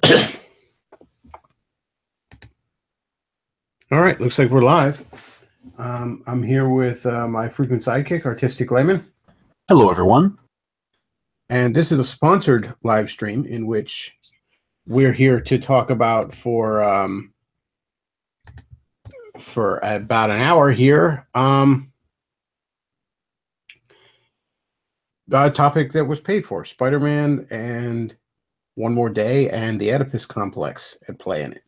All right, looks like we're live. I'm here with my frequent sidekick, Artistic Layman. Hello, everyone. And this is a sponsored live stream in which we're here to talk about for about an hour here. A topic that was paid for, Spider-Man and One More Day and the Oedipus complex at play in it.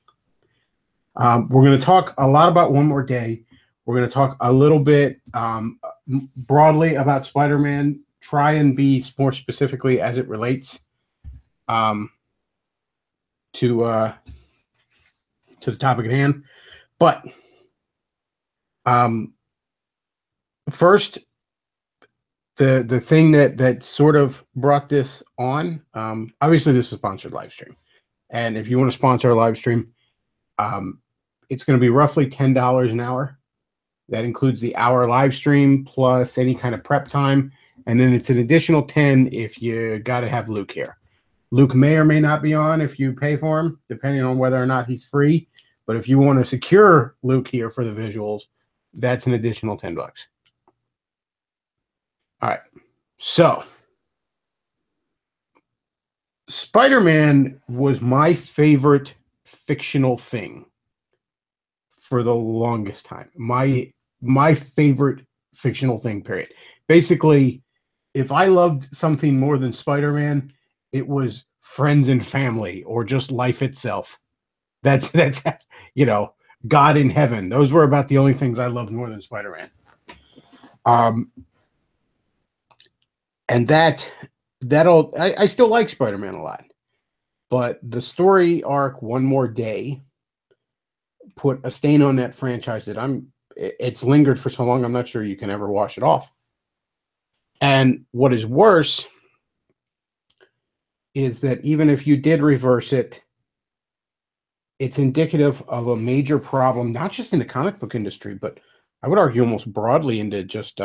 We're going to talk a lot about One More Day. We're going to talk a little bit broadly about Spider-Man, try and be more specifically as it relates to the topic at hand. But first, the thing that sort of brought this on, obviously this is a sponsored live stream. And if you want to sponsor a live stream, it's going to be roughly $10 an hour. That includes the hour live stream plus any kind of prep time. And then it's an additional 10 if you got to have Luke here. Luke may or may not be on if you pay for him, depending on whether or not he's free. But if you want to secure Luke here for the visuals, that's an additional $10. All right. So Spider-Man was my favorite fictional thing for the longest time. My favorite fictional thing, period. Basically, if I loved something more than Spider-Man, it was friends and family or just life itself. That's you know, God in heaven. Those were about the only things I loved more than Spider-Man. And I still like Spider-Man a lot. But the story arc One More Day put a stain on that franchise that it's lingered for so long, I'm not sure you can ever wash it off. And what is worse is that even if you did reverse it, it's indicative of a major problem, not just in the comic book industry, but I would argue almost broadly into just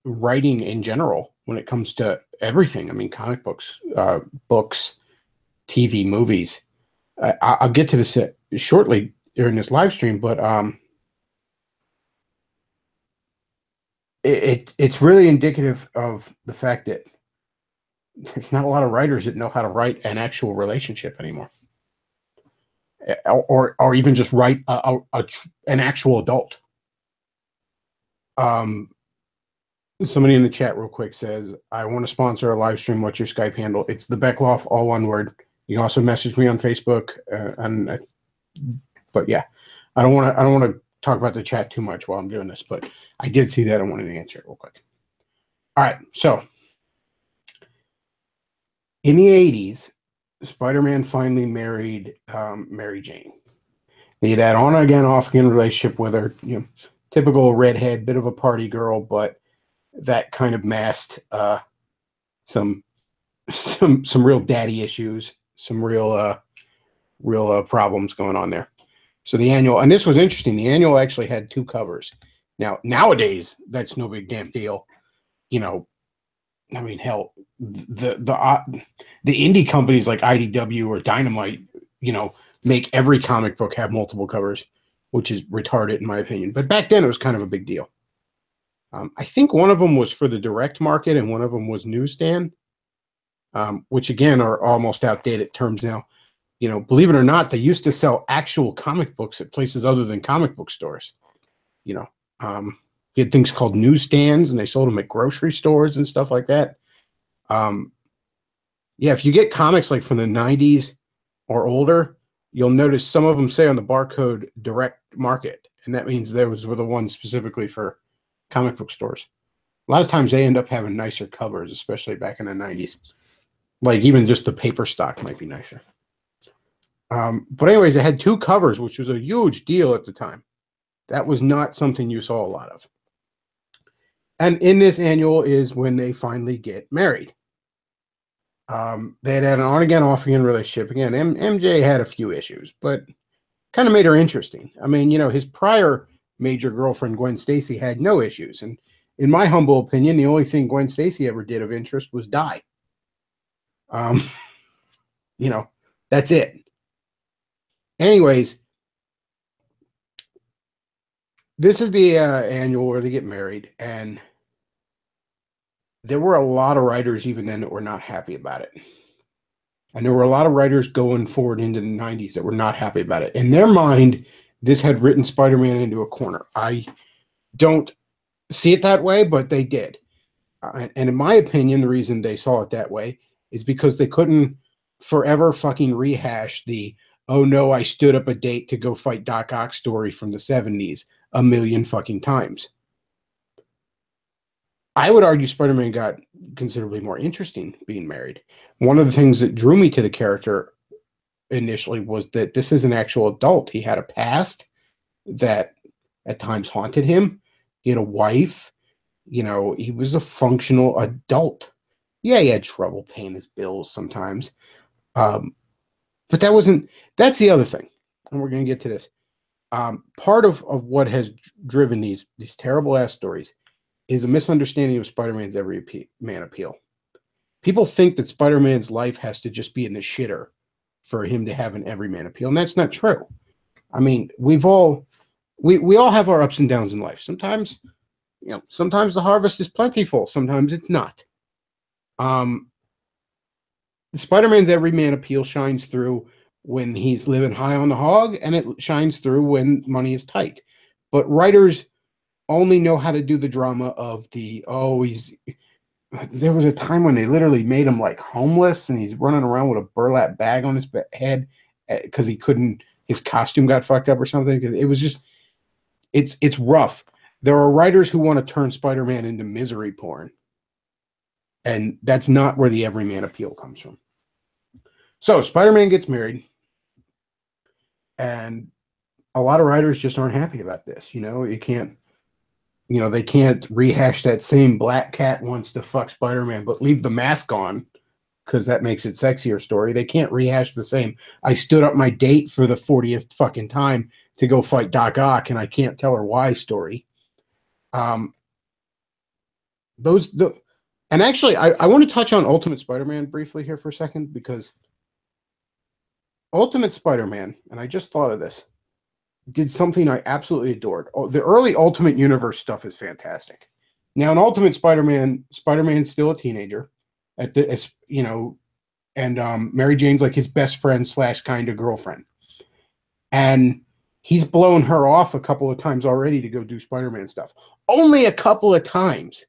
writing in general when it comes to everything. I mean, comic books, books, TV, movies. I'll get to this shortly during this live stream, but it's really indicative of the fact that there's not a lot of writers that know how to write an actual relationship anymore, or even just write an actual adult. Somebody in the chat real quick says, I want to sponsor a live stream. What's your Skype handle? It's the Beckloff, all one word. You can also message me on Facebook. But yeah, I don't want to talk about the chat too much while I'm doing this, but I did see that. I wanted to answer it real quick. All right. So in the 80s, Spider-Man finally married Mary Jane. He had that on again, off again relationship with her, you know, typical redhead, bit of a party girl, but that kind of masked some real daddy issues, some real problems going on there. So the annual, and this was interesting, the annual actually had 2 covers. Now, nowadays, that's no big damn deal. You know, I mean, hell, the indie companies like IDW or Dynamite, you know, make every comic book have multiple covers, which is retarded in my opinion. But back then, it was kind of a big deal. I think one of them was for the direct market and one of them was newsstand, which again are almost outdated terms now. You know, believe it or not, they used to sell actual comic books at places other than comic book stores. You know, you had things called newsstands and they sold them at grocery stores and stuff like that. Yeah, if you get comics like from the 90s or older, you'll notice some of them say on the barcode direct market. And that means those were the ones specifically for comic book stores. A lot of times they end up having nicer covers, especially back in the 90s. Like even just the paper stock might be nicer. But anyways, it had 2 covers, which was a huge deal at the time. That was not something you saw a lot of. And in this annual is when they finally get married. They had an on-again, off-again relationship. Again, MJ had a few issues, but kind of made her interesting. I mean, you know, his prior major girlfriend, Gwen Stacy, had no issues. And in my humble opinion, the only thing Gwen Stacy ever did of interest was die. You know, That's it. Anyways, this is the annual where they get married, and there were a lot of writers even then that were not happy about it. And there were a lot of writers going forward into the 90s that were not happy about it. In their mind, this had written Spider-Man into a corner. I don't see it that way, but they did. And in my opinion, the reason they saw it that way is because they couldn't forever fucking rehash the, oh no, I stood up a date to go fight Doc Ock story from the 70s a million fucking times. I would argue Spider-Man got considerably more interesting being married. One of the things that drew me to the character initially was that this is an actual adult. He had a past that at times haunted him. He had a wife. You know, he was a functional adult. Yeah, he had trouble paying his bills sometimes. But that's the other thing. And we're going to get to this. Part of what has driven these terrible ass stories is a misunderstanding of Spider-Man's everyman appeal. People think that Spider-Man's life has to just be in the shitter for him to have an everyman appeal, and that's not true. I mean, we all have our ups and downs in life. Sometimes, sometimes the harvest is plentiful, sometimes it's not. Spider-Man's everyman appeal shines through when he's living high on the hog, and it shines through when money is tight. But writers only know how to do the drama of there was a time when they literally made him like homeless and he's running around with a burlap bag on his head because his costume got fucked up or something. It was just, it's rough. There are writers who want to turn Spider-Man into misery porn. And that's not where the everyman appeal comes from. So Spider-Man gets married, and a lot of writers just aren't happy about this. They can't rehash that same black cat wants to fuck Spider-Man, but leave the mask on because that makes it sexier story. They can't rehash the same, I stood up my date for the 40th fucking time to go fight Doc Ock and I can't tell her why story. And actually, I want to touch on Ultimate Spider-Man briefly here for a second, because Ultimate Spider-Man, and I just thought of this, did something I absolutely adored. The early Ultimate Universe stuff is fantastic. Now, in Ultimate Spider-Man, Spider-Man's still a teenager, and Mary Jane's like his best friend / kind of girlfriend, and he's blown her off a couple of times already to go do Spider-Man stuff. Only a couple of times.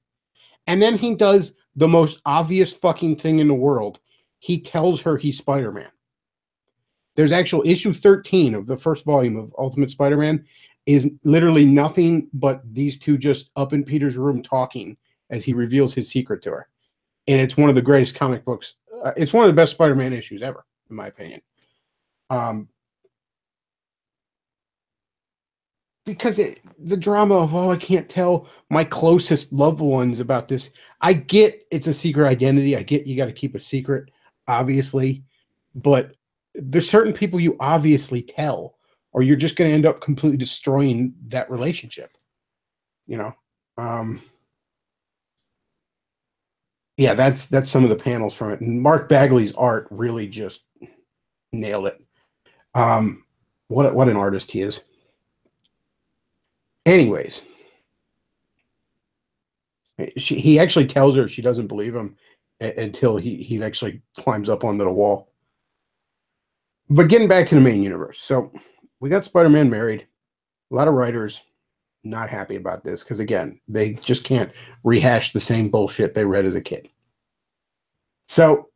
And then he does the most obvious fucking thing in the world. He tells her he's Spider-Man. There's actual issue 13 of the first volume of Ultimate Spider-Man is literally nothing but these two just up in Peter's room talking as he reveals his secret to her. And it's one of the greatest comic books. It's one of the best Spider-Man issues ever, in my opinion. Because the drama of, I can't tell my closest loved ones about this. I get it's a secret identity. I get you got to keep a secret, obviously. But there's certain people you obviously tell, or you're just going to end up completely destroying that relationship. Yeah, that's some of the panels from it. And Mark Bagley's art really just nailed it. What an artist he is. Anyways, he actually tells her she doesn't believe him until he actually climbs up onto the wall. But getting back to the main universe. So we got Spider-Man married. A lot of writers not happy about this because, again, they just can't rehash the same bullshit they read as a kid. So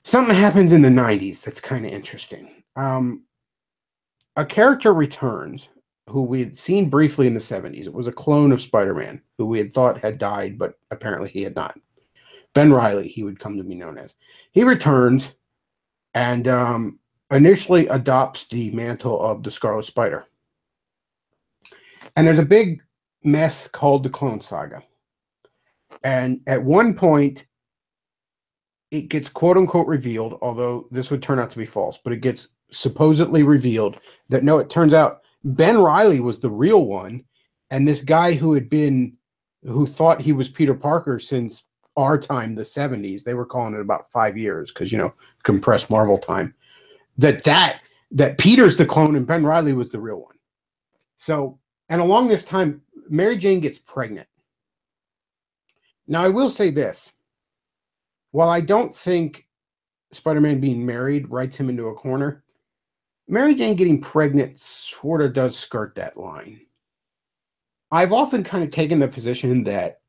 something happens in the 90s that's kind of interesting. A character returns who we had seen briefly in the 70s. It was a clone of Spider-Man who we had thought had died, but apparently he had not. Ben Reilly, he would come to be known as. He returns and initially adopts the mantle of the Scarlet Spider. And there's a big mess called the Clone Saga. And at one point, it gets quote-unquote revealed, although this would turn out to be false, but it gets supposedly revealed that no, it turns out Ben Reilly was the real one, and this guy who thought he was Peter Parker since our time, the 70s, they were calling it about 5 years because, compressed Marvel time, that Peter's the clone and Ben Reilly was the real one. So, and along this time, Mary Jane gets pregnant. Now, I will say this. While I don't think Spider-Man being married writes him into a corner, Mary Jane getting pregnant sort of does skirt that line. I've often kind of taken the position that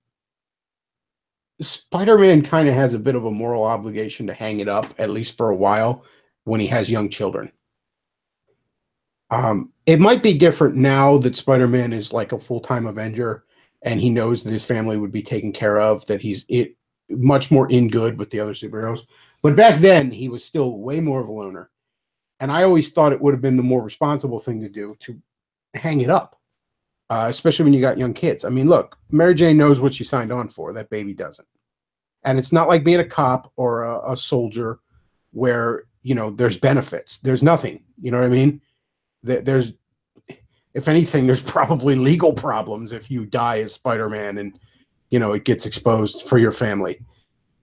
Spider-Man kind of has a bit of a moral obligation to hang it up, at least for a while, when he has young children. It might be different now that Spider-Man is like a full-time Avenger and he knows that his family would be taken care of, that he's much more in good with the other superheroes. But back then, he was still way more of a loner. And I always thought it would have been the more responsible thing to do to hang it up, especially when you got young kids. I mean, look, Mary Jane knows what she signed on for. That baby doesn't. And it's not like being a cop or a soldier where, there's benefits. There's nothing. You know what I mean? There's, if anything, there's probably legal problems if you die as Spider-Man and, it gets exposed for your family.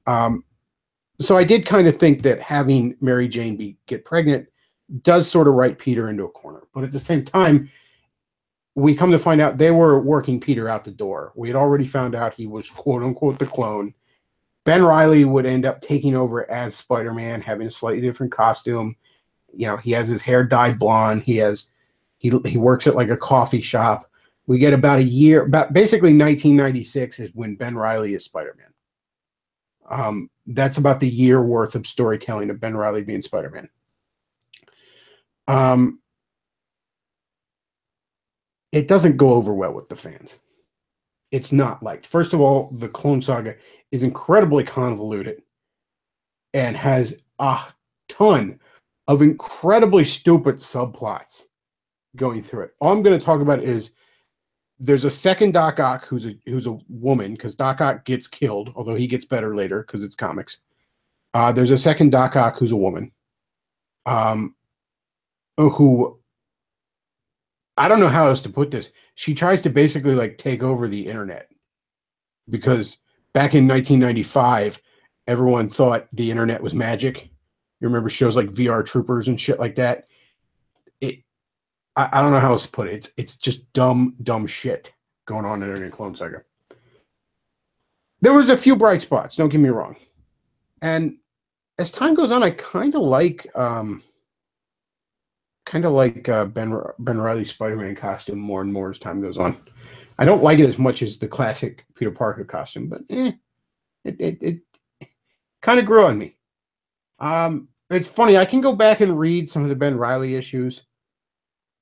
So I did kind of think that having Mary Jane get pregnant does sort of write Peter into a corner. But at the same time, we come to find out they were working Peter out the door. We had already found out he was, quote unquote, the clone. Ben Reilly would end up taking over as Spider-Man, having a slightly different costume. He has his hair dyed blonde. He works at like a coffee shop. We get about a year, basically 1996 is when Ben Reilly is Spider-Man. That's about the year worth of storytelling of Ben Reilly being Spider-Man. It doesn't go over well with the fans. It's not liked. First of all, the Clone Saga is incredibly convoluted and has a ton of incredibly stupid subplots going through it. All I'm going to talk about is there's a second Doc Ock who's a woman, because Doc Ock gets killed, although he gets better later because it's comics. There's a second Doc Ock who's a woman, who, I don't know how else to put this. She tries to basically like take over the internet, because back in 1995, everyone thought the internet was magic. You remember shows like VR Troopers and shit like that? I don't know how else to put it. It's just dumb shit going on in Clone Saga. There was a few bright spots, don't get me wrong. And as time goes on, I kind of like Ben Reilly's Spider-Man costume more and more as time goes on. I don't like it as much as the classic Peter Parker costume, but it kind of grew on me. It's funny, I can go back and read some of the Ben Reilly issues.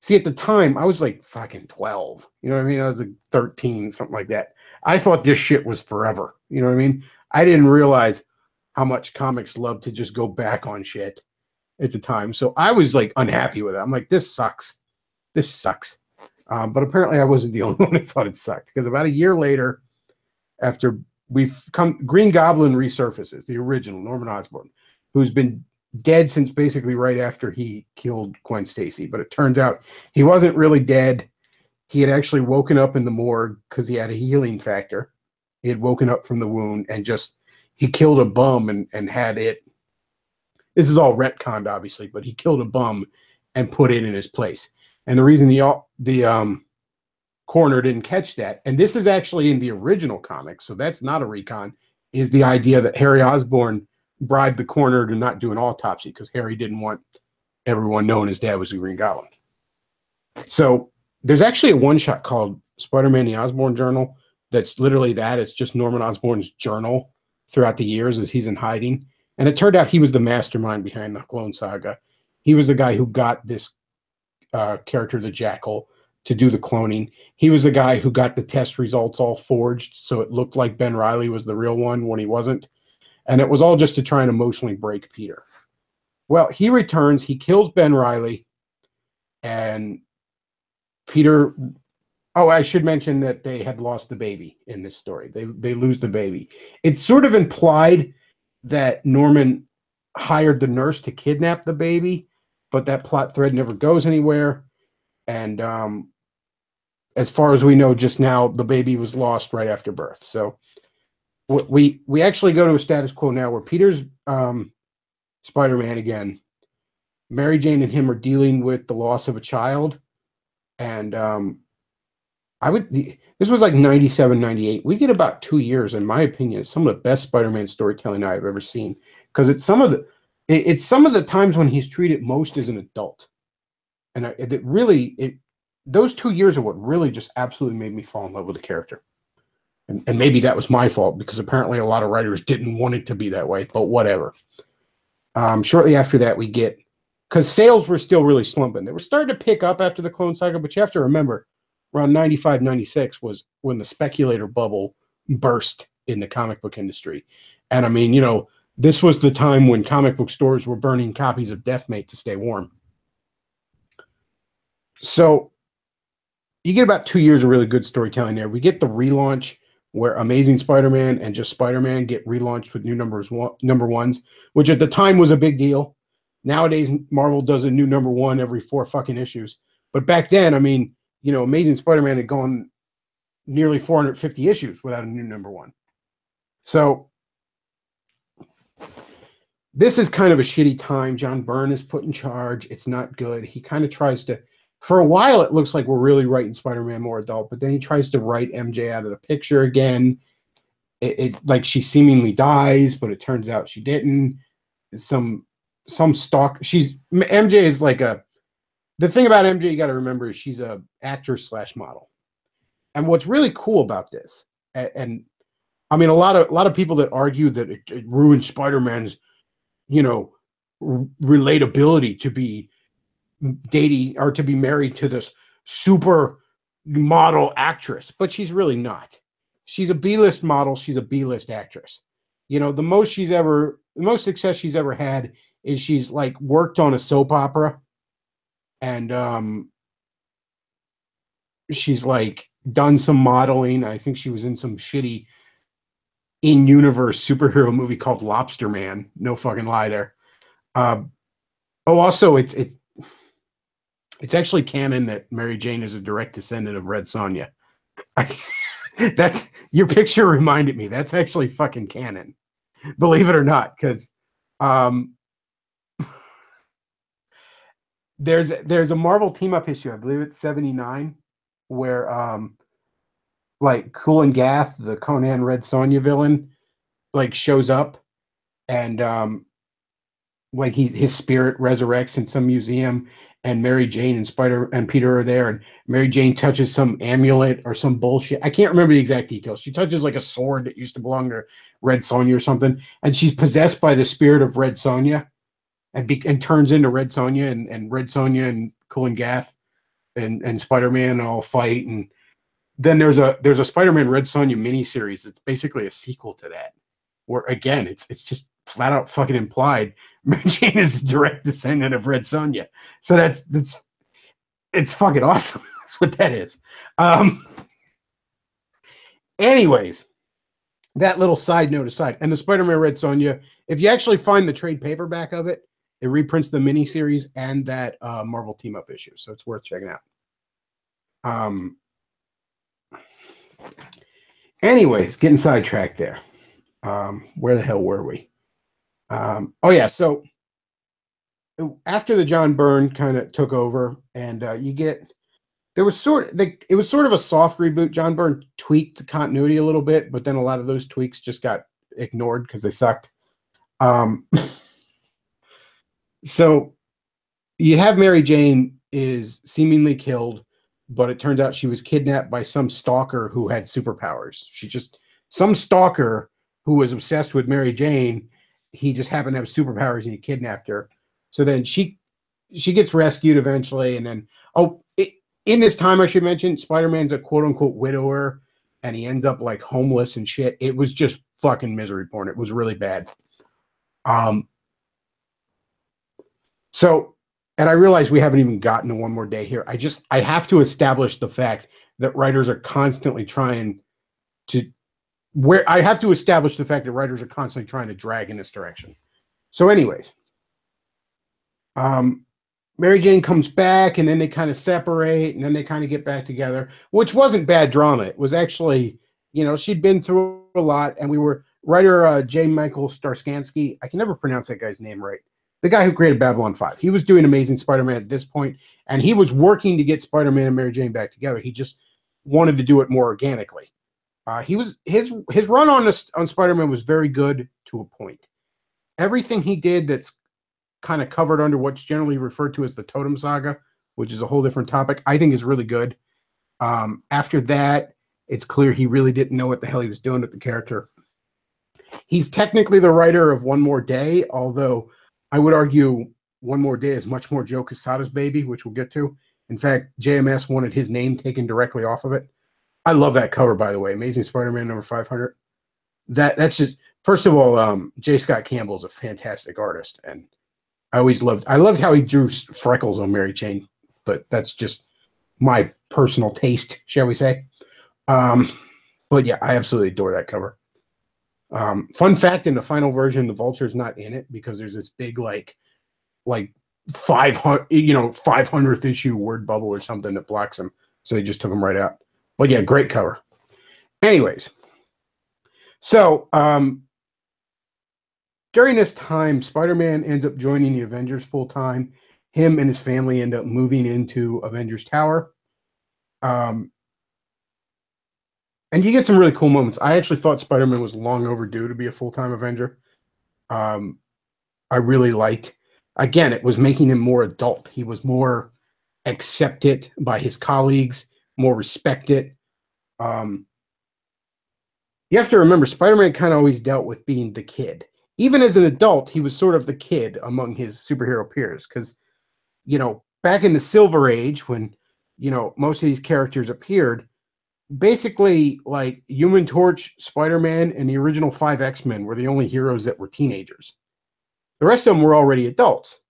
See, at the time, I was like fucking 12. You know what I mean? I was like 13, something like that. I thought this shit was forever. You know what I mean? I didn't realize how much comics love to just go back on shit at the time. So I was like unhappy with it. I'm like, this sucks. This sucks. But apparently I wasn't the only one who thought it sucked, because about a year later, after Green Goblin resurfaces, the original Norman Osborn, who's been dead since basically right after he killed Gwen Stacy. But it turns out he wasn't really dead. He had actually woken up in the morgue because he had a healing factor. He had woken up from the wound and he killed a bum and had it. This is all retconned, obviously, but he killed a bum and put it in his place. And the reason the coroner didn't catch that, and this is actually in the original comic, so that's not a recon, is the idea that Harry Osborn bribed the coroner to not do an autopsy because Harry didn't want everyone knowing his dad was the Green Goblin. So there's actually a one-shot called Spider-Man the Osborn Journal that's literally that. It's just Norman Osborn's journal throughout the years as he's in hiding. And it turned out he was the mastermind behind the Clone Saga. He was the guy who got this character, the Jackal, to do the cloning. He was the guy who got the test results all forged, so it looked like Ben Reilly was the real one when he wasn't. And it was all just to try and emotionally break Peter. Well, he returns, he kills Ben Reilly, and Peter... Oh, I should mention that they had lost the baby in this story. They lose the baby. It's sort of implied that Norman hired the nurse to kidnap the baby, but that plot thread never goes anywhere. And as far as we know just now, the baby was lost right after birth. So we actually go to a status quo now where Peter's Spider-Man again. Mary Jane and him are dealing with the loss of a child, and this was like 97, 98. We get about 2 years, in my opinion, some of the best Spider-Man storytelling I've ever seen, because it's some of the times when he's treated most as an adult, and those 2 years are what really just absolutely made me fall in love with the character. And maybe that was my fault, because apparently a lot of writers didn't want it to be that way, but whatever. Shortly after that, because sales were still really slumping. They were starting to pick up after the Clone Saga, but you have to remember, around 95, 96 was when the speculator bubble burst in the comic book industry. And I mean, this was the time when comic book stores were burning copies of Deathmate to stay warm. So you get about 2 years of really good storytelling there. We get the relaunch where Amazing Spider-Man and just Spider-Man get relaunched with new number ones, which at the time was a big deal. Nowadays, Marvel does a new number one every 4 fucking issues. But back then, I mean, Amazing Spider-Man had gone nearly 450 issues without a new number one. So this is kind of a shitty time. John Byrne is put in charge. It's not good. He kind of tries to, for a while, it looks like we're really writing Spider-Man more adult, but then he tries to write MJ out of the picture again. It's like she seemingly dies, but it turns out she didn't. Some stalk. MJ is like the thing about MJ you got to remember is she's a actor/model. And what's really cool about this, and I mean a lot of people that argue that it ruins Spider-Man's, relatability to be dating or to be married to this super model actress, but she's really not. She's a B-list model. She's a B-list actress. The most success she's ever had is she's like worked on a soap opera, and she's like done some modeling. I think she was in some shitty in-universe superhero movie called Lobster Man. No fucking lie there. Also, it's actually canon that Mary Jane is a direct descendant of Red Sonja. That's your picture reminded me. That's actually fucking canon, believe it or not. Because there's a Marvel team up issue, I believe it's 79, where like Cool Gath, the Conan Red Sonja villain, like shows up, and like his spirit resurrects in some museum, and Mary Jane and Spider and Peter are there, and Mary Jane touches some amulet or some bullshit. I can't remember the exact details. She touches like a sword that used to belong to Red Sonja or something, and she's possessed by the spirit of Red Sonja, and turns into Red Sonja, and Red Sonja and Cool Gath and Spider-Man all fight, and then there's a Spider-Man Red Sonja miniseries that's basically a sequel to that, where again it's just flat out fucking implied Mary Jane is a direct descendant of Red Sonja. So it's fucking awesome. That's what that is. Anyways, that little side note aside, and the Spider-Man Red Sonja, if you actually find the trade paperback of it, it reprints the miniseries and that Marvel team up issue. So it's worth checking out. Anyways, getting sidetracked there. Where the hell were we? Oh yeah, so after the John Byrne kind of took over, and it was sort of a soft reboot. John Byrne tweaked the continuity a little bit, but then a lot of those tweaks just got ignored because they sucked. So you have Mary Jane is seemingly killed, but it turns out she was kidnapped by some stalker who had superpowers. Some stalker who was obsessed with Mary Jane. He just happened to have superpowers and he kidnapped her. So then she gets rescued eventually. And then, in this time, I should mention, Spider-Man's a quote unquote widower, and he ends up like homeless and shit. It was just fucking misery porn. It was really bad. So, and I realize we haven't even gotten to one more day here. I have to establish the fact that writers are constantly trying to drag in this direction. So anyways, Mary Jane comes back, and then they kind of separate, and then they kind of get back together, which wasn't bad drama. It was actually You know, she'd been through a lot, and we were writer J. Michael Starskansky. I can never pronounce that guy's name right. The guy who created Babylon 5. He was doing Amazing Spider-Man at this point, and he was working to get Spider-Man and Mary Jane back together. He just wanted to do it more organically. His run on Spider-Man was very good to a point. Everything he did that's kind of covered under what's generally referred to as the Totem Saga, which is a whole different topic, I think is really good. After that, it's clear he really didn't know what the hell he was doing with the character. He's technically the writer of One More Day, although I would argue One More Day is much more Joe Quesada's baby, which we'll get to. In fact, JMS wanted his name taken directly off of it. I love that cover, by the way. Amazing Spider-Man number 500. That's just, first of all, J. Scott Campbell is a fantastic artist, and I loved how he drew freckles on Mary Jane, but that's just my personal taste, shall we say. But yeah, I absolutely adore that cover. Fun fact, in the final version, the Vulture's not in it because there's this big like 500th issue word bubble or something that blocks him. So they just took him right out. But yeah, great cover. Anyways, so during this time, Spider-Man ends up joining the Avengers full time. Him and his family end up moving into Avengers Tower. And you get some really cool moments. I actually thought Spider-Man was long overdue to be a full-time Avenger. I really liked, again, it was making him more adult. He was more accepted by his colleagues, more respected. You have to remember, Spider-Man kind of always dealt with being the kid. Even as an adult, he was sort of the kid among his superhero peers. Because, you know, back in the Silver Age, when, you know, most of these characters appeared, basically, like, Human Torch, Spider-Man, and the original 5 X-Men were the only heroes that were teenagers. The rest of them were already adults.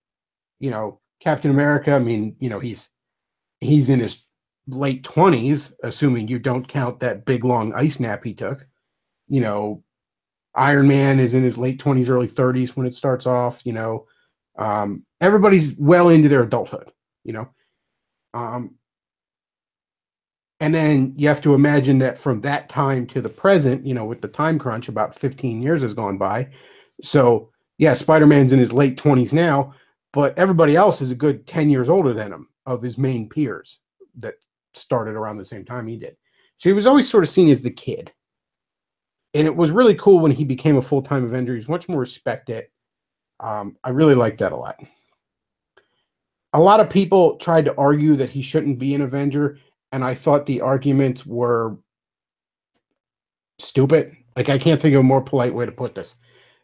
You know, Captain America, I mean, you know, he's in his late 20s, assuming you don't count that big, long ice nap he took. You know, Iron Man is in his late 20s, early 30s when it starts off, you know. Everybody's well into their adulthood, you know. And then you have to imagine that from that time to the present, you know, with the time crunch, about 15 years has gone by. So, yeah, Spider-Man's in his late 20s now, but everybody else is a good 10 years older than him, of his main peers that started around the same time he did. So he was always sort of seen as the kid. And it was really cool when he became a full-time Avenger. He's much more respected. I really liked that a lot. A lot of people tried to argue that he shouldn't be an Avenger, and I thought the arguments were stupid. Like, I can't think of a more polite way to put this.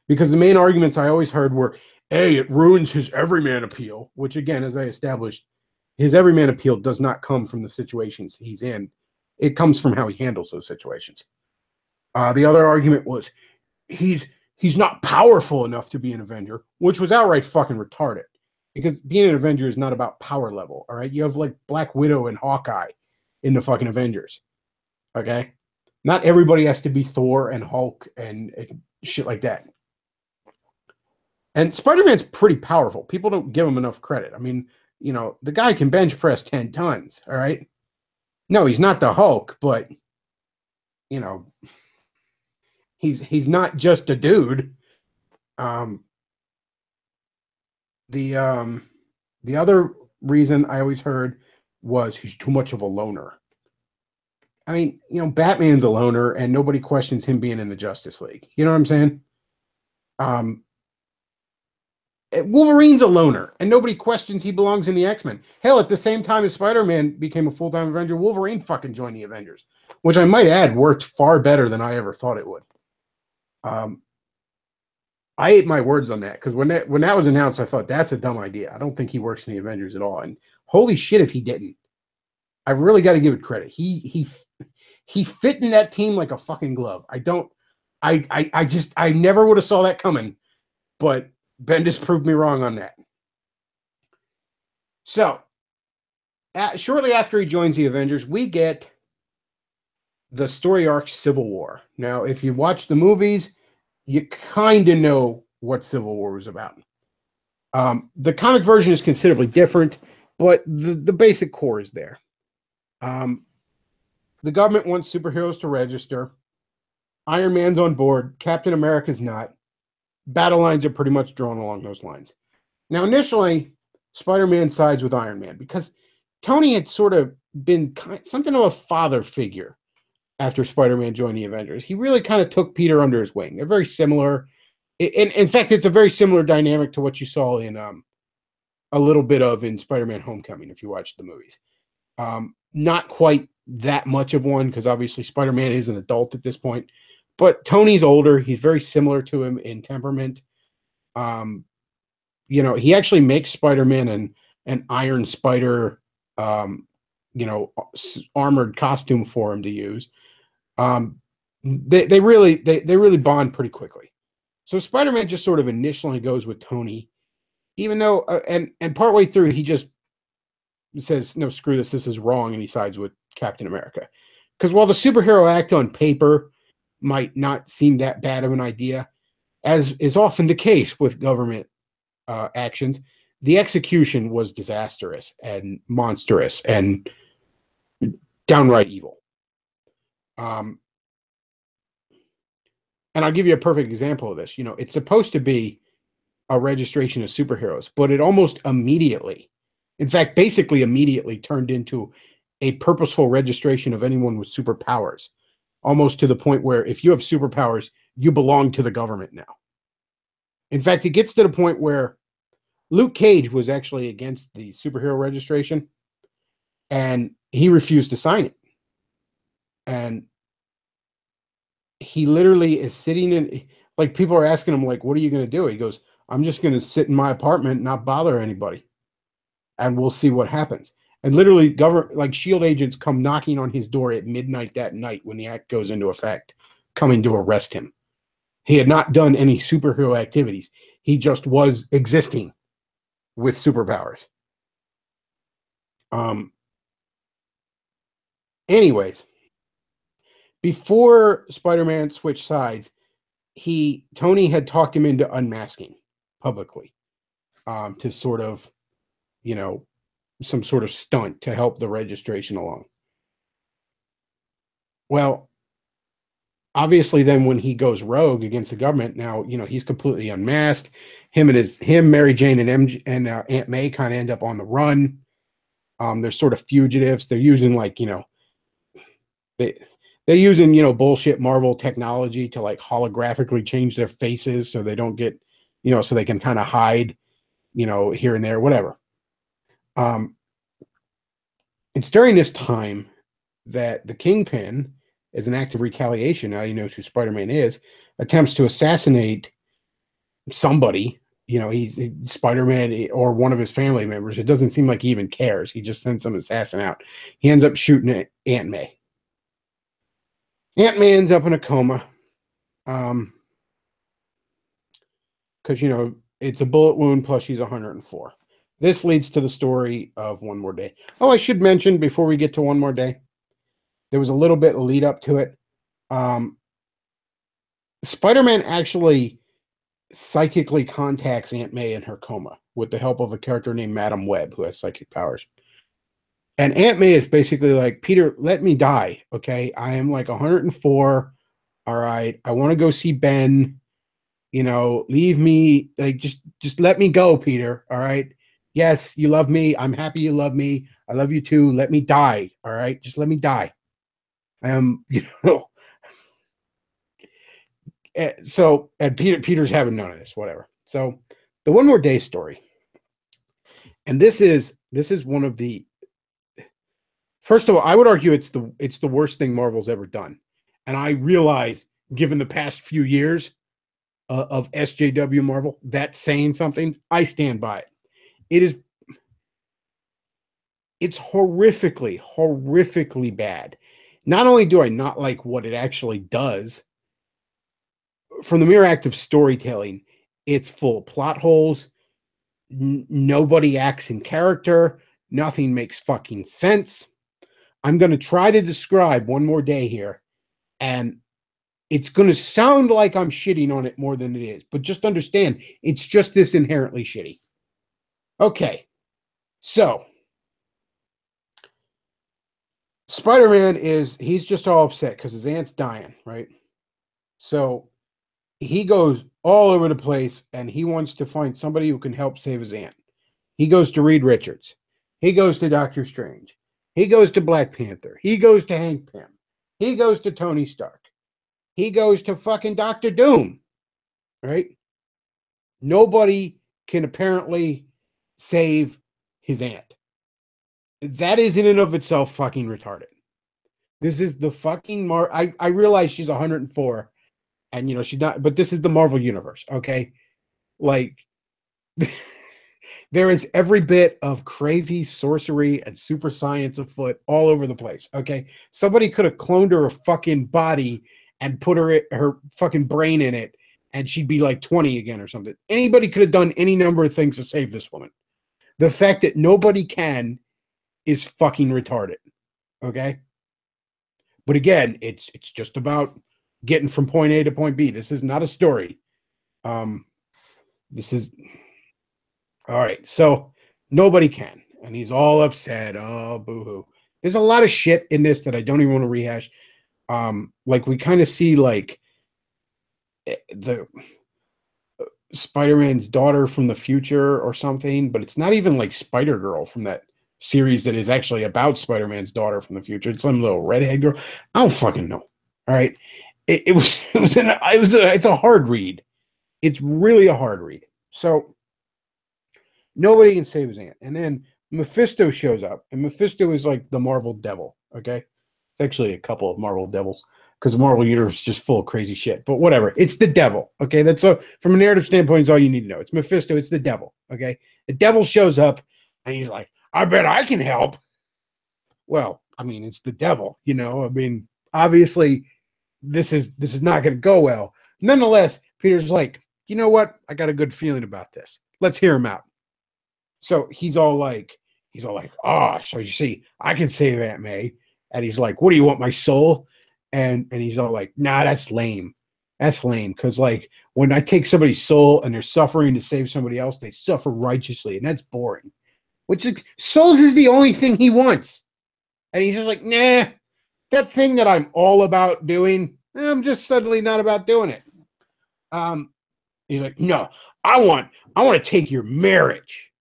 Because the main arguments I always heard were, A, it ruins his everyman appeal, which, again, as I established, his everyman appeal does not come from the situations he's in. It comes from how he handles those situations. The other argument was, he's not powerful enough to be an Avenger, which was outright fucking retarded. Because being an Avenger is not about power level, all right? You have, like, Black Widow and Hawkeye in the fucking Avengers, okay? Not everybody has to be Thor and Hulk and shit like that. And Spider-Man's pretty powerful. People don't give him enough credit. I mean, you know, the guy can bench press 10 tons, all right? No, he's not the Hulk, but, you know, he's not just a dude. The other reason I always heard was he's too much of a loner. I mean, you know, Batman's a loner, and nobody questions him being in the Justice League. You know what I'm saying? Wolverine's a loner, and nobody questions he belongs in the X-Men. Hell, at the same time as Spider-Man became a full-time Avenger, Wolverine fucking joined the Avengers, which I might add worked far better than I ever thought it would. I ate my words on that, because when that was announced, I thought, that's a dumb idea. I don't think he works in the Avengers at all. And holy shit if he didn't. I really got to give it credit. He fit in that team like a fucking glove. I never would have saw that coming, but Bendis proved me wrong on that. So, shortly after he joins the Avengers, we get the story arc Civil War. Now, if you watch the movies, you kind of know what Civil War was about. The comic version is considerably different, but the basic core is there. The government wants superheroes to register. Iron Man's on board. Captain America's not. Battle lines are pretty much drawn along those lines. Now, initially, Spider-Man sides with Iron Man because Tony had sort of been something of a father figure after Spider-Man joined the Avengers. He really kind of took Peter under his wing. They're very similar. In fact, it's a very similar dynamic to what you saw in a little bit of in Spider-Man Homecoming, if you watched the movies. Not quite that much of one, because obviously Spider-Man is an adult at this point. But Tony's older. He's very similar to him in temperament. He actually makes Spider-Man an Iron Spider, armored costume for him to use. They really bond pretty quickly. So Spider-Man just sort of initially goes with Tony, even though and partway through he just says, "No, screw this. This is wrong," and he sides with Captain America. Because while the superhero act on paper might not seem that bad of an idea, as is often the case with government actions, the execution was disastrous and monstrous and downright evil. And I'll give you a perfect example of this. It's supposed to be a registration of superheroes, but it almost immediately, in fact, basically immediately turned into a purposeful registration of anyone with superpowers, almost to the point where if you have superpowers, you belong to the government now. In fact, it gets to the point where Luke Cage was actually against the superhero registration, and he refused to sign it. And he literally is sitting in, like, people are asking him, like, what are you going to do? He goes, I'm just going to sit in my apartment and not bother anybody, and we'll see what happens. And literally, SHIELD agents come knocking on his door at midnight that night when the act goes into effect, coming to arrest him. He had not done any superhero activities. He just was existing with superpowers. Anyways, before Spider-Man switched sides, Tony had talked him into unmasking publicly, to sort of, some sort of stunt to help the registration along. Well, obviously then when he goes rogue against the government, now, he's completely unmasked. Him, Mary Jane, and Aunt May kind of end up on the run. They're sort of fugitives. They're using they're using, bullshit Marvel technology to holographically change their faces so they don't get, so they can kind of hide, here and there, whatever. It's during this time that the Kingpin, as an act of retaliation, now he knows who Spider-Man is, attempts to assassinate somebody. He's Spider-Man or one of his family members. It doesn't seem like he even cares. He just sends some assassin out. He ends up shooting at Aunt May. Aunt May ends up in a coma. Because, it's a bullet wound, plus she's 104. This leads to the story of One More Day. Oh, I should mention before we get to One More Day, there was a little bit of lead up to it. Spider-Man actually psychically contacts Aunt May in her coma with the help of a character named Madam Web, who has psychic powers. And Aunt May is basically like, Peter, let me die, okay? I am 104. All right. I want to go see Ben. Leave me, just let me go, Peter. All right. Yes, you love me. I'm happy you love me. I love you too. Let me die. All right. Just let me die. So, and Peter's having none of this, whatever. So the One More Day story. And this is one of the, first of all, I would argue it's the worst thing Marvel's ever done. And I realize, given the past few years of SJW Marvel, that's saying something. I stand by it. It's horrifically bad. Not only do I not like what it actually does, from the mere act of storytelling, it's full of plot holes. Nobody acts in character. Nothing makes fucking sense. I'm going to try to describe One More Day here, and it's going to sound like I'm shitting on it more than it is, but just understand, it's just this inherently shitty. Okay, so Spider-Man he's just all upset because his aunt's dying, right? So he goes all over the place and he wants to find somebody who can help save his aunt. He goes to Reed Richards. He goes to Doctor Strange. He goes to Black Panther. He goes to Hank Pym. He goes to Tony Stark. He goes to fucking Doctor Doom. Right? Nobody can apparently save his aunt. That is in and of itself fucking retarded. This is the fucking I realize she's 104 and she's not, but this is the Marvel universe, okay? Like there is every bit of crazy sorcery and super science afoot all over the place, okay? Somebody could have cloned her a fucking body and put her fucking brain in it and she'd be like 20 again or something. Anybody could have done any number of things to save this woman. The fact that nobody can is fucking retarded, okay? But again, it's just about getting from point A to point B. This is not a story. This is all right. So nobody can, and he's all upset. Oh, boo-hoo. There's a lot of shit in this that I don't even want to rehash. Like we kind of see like the Spider-Man's daughter from the future or something, but it's not even like Spider-Girl from that series that is actually about Spider-Man's daughter from the future. It's some little redhead girl. I don't fucking know. All right. It's a hard read. It's really a hard read. So nobody can save his aunt. And then Mephisto shows up, and Mephisto is like the Marvel devil. Okay. It's actually a couple of Marvel devils because the Marvel universe is just full of crazy shit. But whatever. It's the devil. Okay. That's from a narrative standpoint, is all you need to know. It's Mephisto. It's the devil. Okay. The devil shows up and he's like, I bet I can help. Well, I mean, it's the devil, I mean, obviously this is not going to go well. Nonetheless, Peter's like, you know what? I got a good feeling about this. Let's hear him out. So he's all like, so you see, I can save Aunt May. And he's like, what do you want, my soul? And he's all like, nah, that's lame. That's lame. Because like when I take somebody's soul and they're suffering to save somebody else, they suffer righteously. And that's boring. Which souls is the only thing he wants. And he's just like, nah, that thing that I'm all about doing, I'm just suddenly not about doing it. He's like, no, I want to take your marriage.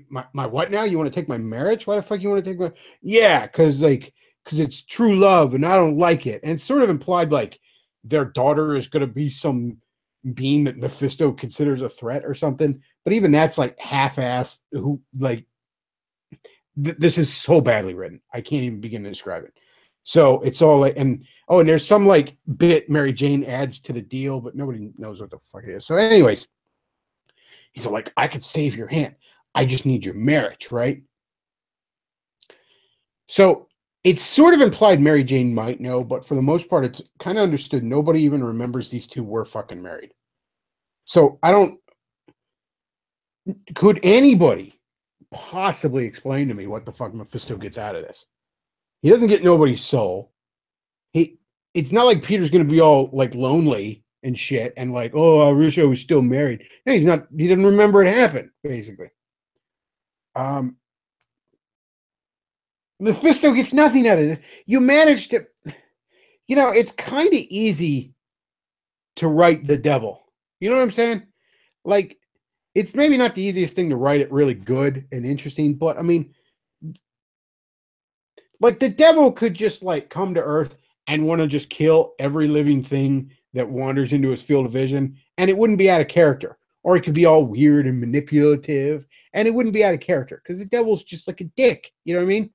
My what now? You want to take my marriage? Why the fuck you want to take my? Yeah, because it's true love, and I don't like it. And it's sort of implied like their daughter is going to be some being that Mephisto considers a threat or something. But even that's like half-assed. Who like this is so badly written. I can't even begin to describe it. So it's all like, and there's some like bit Mary Jane adds to the deal, but nobody knows what the fuck it is. So anyways, he's like, I could save your hand. I just need your marriage, right? So it's sort of implied Mary Jane might know, but for the most part, it's kind of understood. Nobody even remembers these two were fucking married. So could anybody possibly explain to me what the fuck Mephisto gets out of this? He doesn't get nobody's soul. It's not like Peter's going to be all like lonely and shit and like, oh, I wish I was still married. No, he's not. He doesn't remember it happened, basically. Mephisto gets nothing out of this. You managed to, it's kind of easy to write the devil. You know what I'm saying? Like, it's maybe not the easiest thing to write it really good and interesting, but I mean, like the devil could just like come to Earth and want to just kill every living thing that wanders into his field of vision, and it wouldn't be out of character. Or it could be all weird and manipulative, and it wouldn't be out of character because the devil's just like a dick. You know what I mean?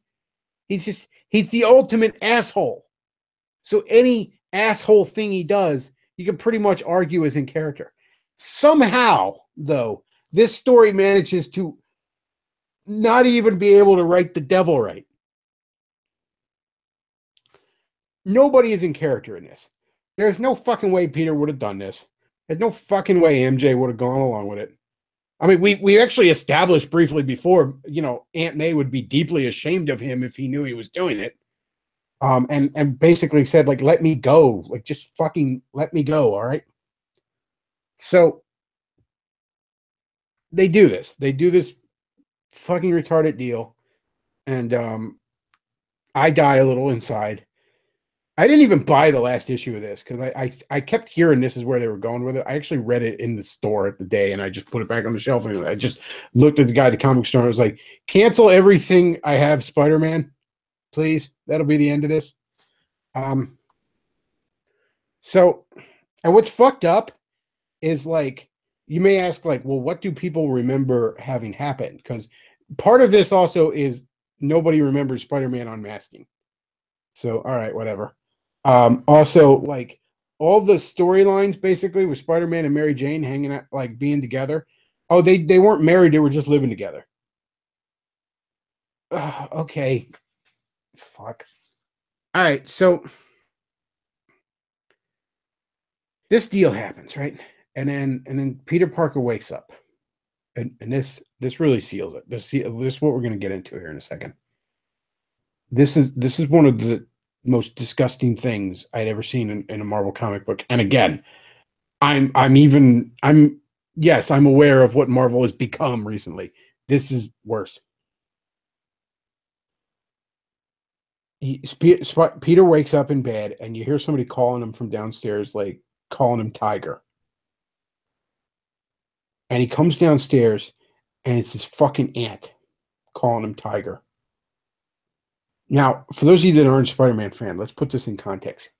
He's the ultimate asshole. So any asshole thing he does, you can pretty much argue is in character. Somehow, though, this story manages to not even be able to write the devil right. Nobody is in character in this. There's no fucking way Peter would have done this. There's no fucking way MJ would have gone along with it. I mean, we actually established briefly before, Aunt May would be deeply ashamed of him if he knew he was doing it. And basically said, like, let me go. Like, just fucking let me go, all right? So they do this. They do this fucking retarded deal. And I die a little inside. I didn't even buy the last issue of this because I kept hearing this is where they were going with it. I actually read it in the store at the day and I just put it back on the shelf and I just looked at the guy at the comic store and I was like, cancel everything I have Spider-Man, please. That'll be the end of this. So, and what's fucked up is like, you may ask, like, well, what do people remember having happened? Because part of this also is nobody remembers Spider-Man unmasking. So, all right, whatever. Also, like, all the storylines basically with Spider-Man and Mary Jane hanging out, like being together. Oh, they weren't married; they were just living together. Okay, fuck. All right, so this deal happens, right? And then Peter Parker wakes up, and this really seals it. This is what we're going to get into here in a second. This is one of the most disgusting things I'd ever seen in a Marvel comic book. And again, I'm yes, I'm aware of what Marvel has become recently. This is worse. Peter wakes up in bed and you hear somebody calling him from downstairs, like calling him Tiger. And he comes downstairs and it's his fucking aunt calling him Tiger. Now, for those of you that aren't Spider-Man fan, let's put this in context.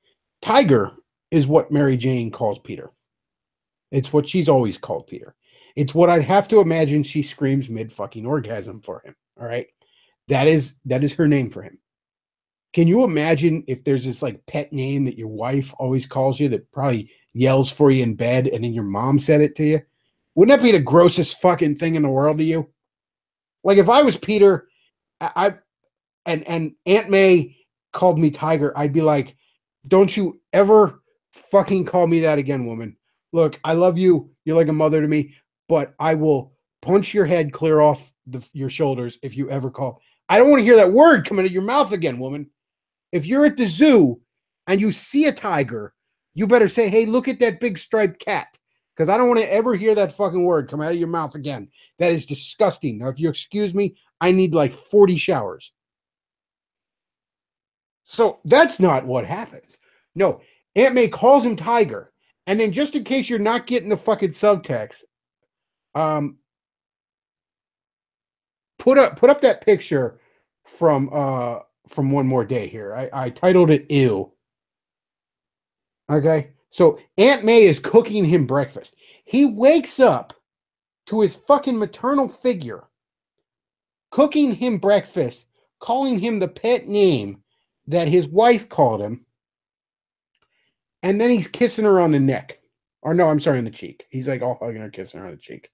Tiger is what Mary Jane calls Peter. It's what she's always called Peter. It's what I'd have to imagine she screams mid fucking orgasm for him. All right. That is her name for him. Can you imagine if there's this like pet name that your wife always calls you that probably yells for you in bed and then your mom said it to you? Wouldn't that be the grossest fucking thing in the world to you? Like if I was Peter, and Aunt May called me Tiger, I'd be like, don't you ever fucking call me that again, woman. Look, I love you. You're like a mother to me, but I will punch your head clear off your shoulders if you ever call. I don't want to hear that word coming out of your mouth again, woman. If you're at the zoo and you see a tiger, you better say, hey, look at that big striped cat. Because I don't want to ever hear that fucking word come out of your mouth again. That is disgusting. Now, if you excuse me, I need like 40 showers. So that's not what happens. No, Aunt May calls him Tiger. And then just in case you're not getting the fucking subtext, put up that picture from One More Day here. I titled it Ew. Okay. So Aunt May is cooking him breakfast. He wakes up to his fucking maternal figure cooking him breakfast, calling him the pet name that his wife called him, and then he's kissing her on the neck. Or no, I'm sorry, on the cheek. He's like all hugging her, kissing her on the cheek.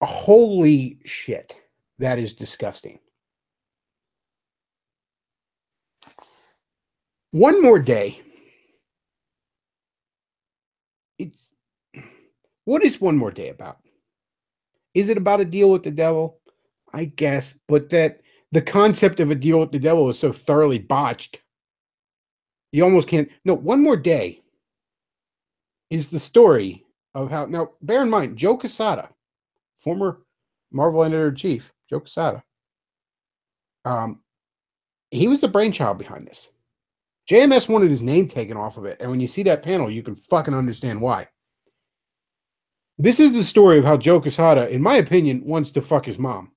Holy shit. That is disgusting. One More Day. It's what is One More Day about? Is it about a deal with the devil? I guess, but that the concept of a deal with the devil is so thoroughly botched. You almost can't. No, One More Day is the story of how. Now, bear in mind, Joe Quesada, former Marvel editor-in-chief, Joe Quesada, he was the brainchild behind this. JMS wanted his name taken off of it, and when you see that panel, you can fucking understand why. This is the story of how Joe Quesada, in my opinion, wants to fuck his mom.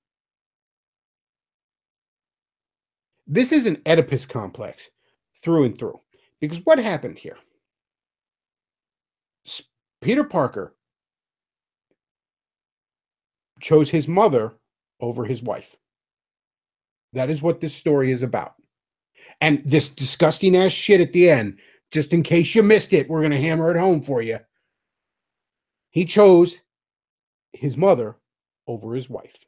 This is an Oedipus complex through and through. Because what happened here? Peter Parker chose his mother over his wife. That is what this story is about. And this disgusting ass shit at the end, just in case you missed it, we're going to hammer it home for you. He chose his mother over his wife.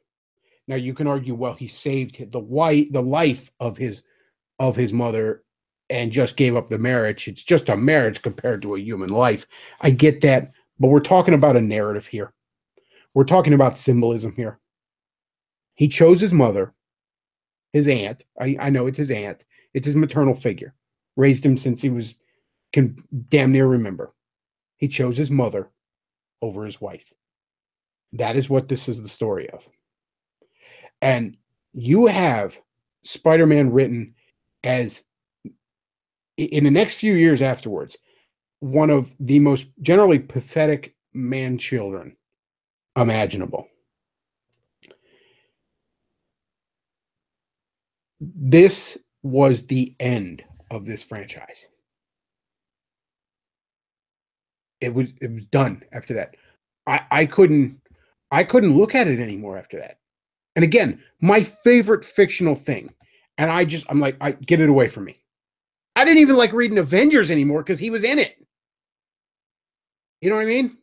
Now you can argue, well, he saved the life of his mother and just gave up the marriage. It's just a marriage compared to a human life. I get that, but we're talking about a narrative here. We're talking about symbolism here. He chose his mother, his aunt. I know it's his aunt. It's his maternal figure. Raised him since he can damn near remember. He chose his mother over his wife. That is what this is the story of. And you have Spider-Man written as, in the next few years afterwards, one of the most generally pathetic man children imaginable. This was the end of this franchise. It was done after that. I couldn't look at it anymore after that. And again, my favorite fictional thing. And I'm like, get it away from me. I didn't even like reading Avengers anymore because he was in it. You know what I mean?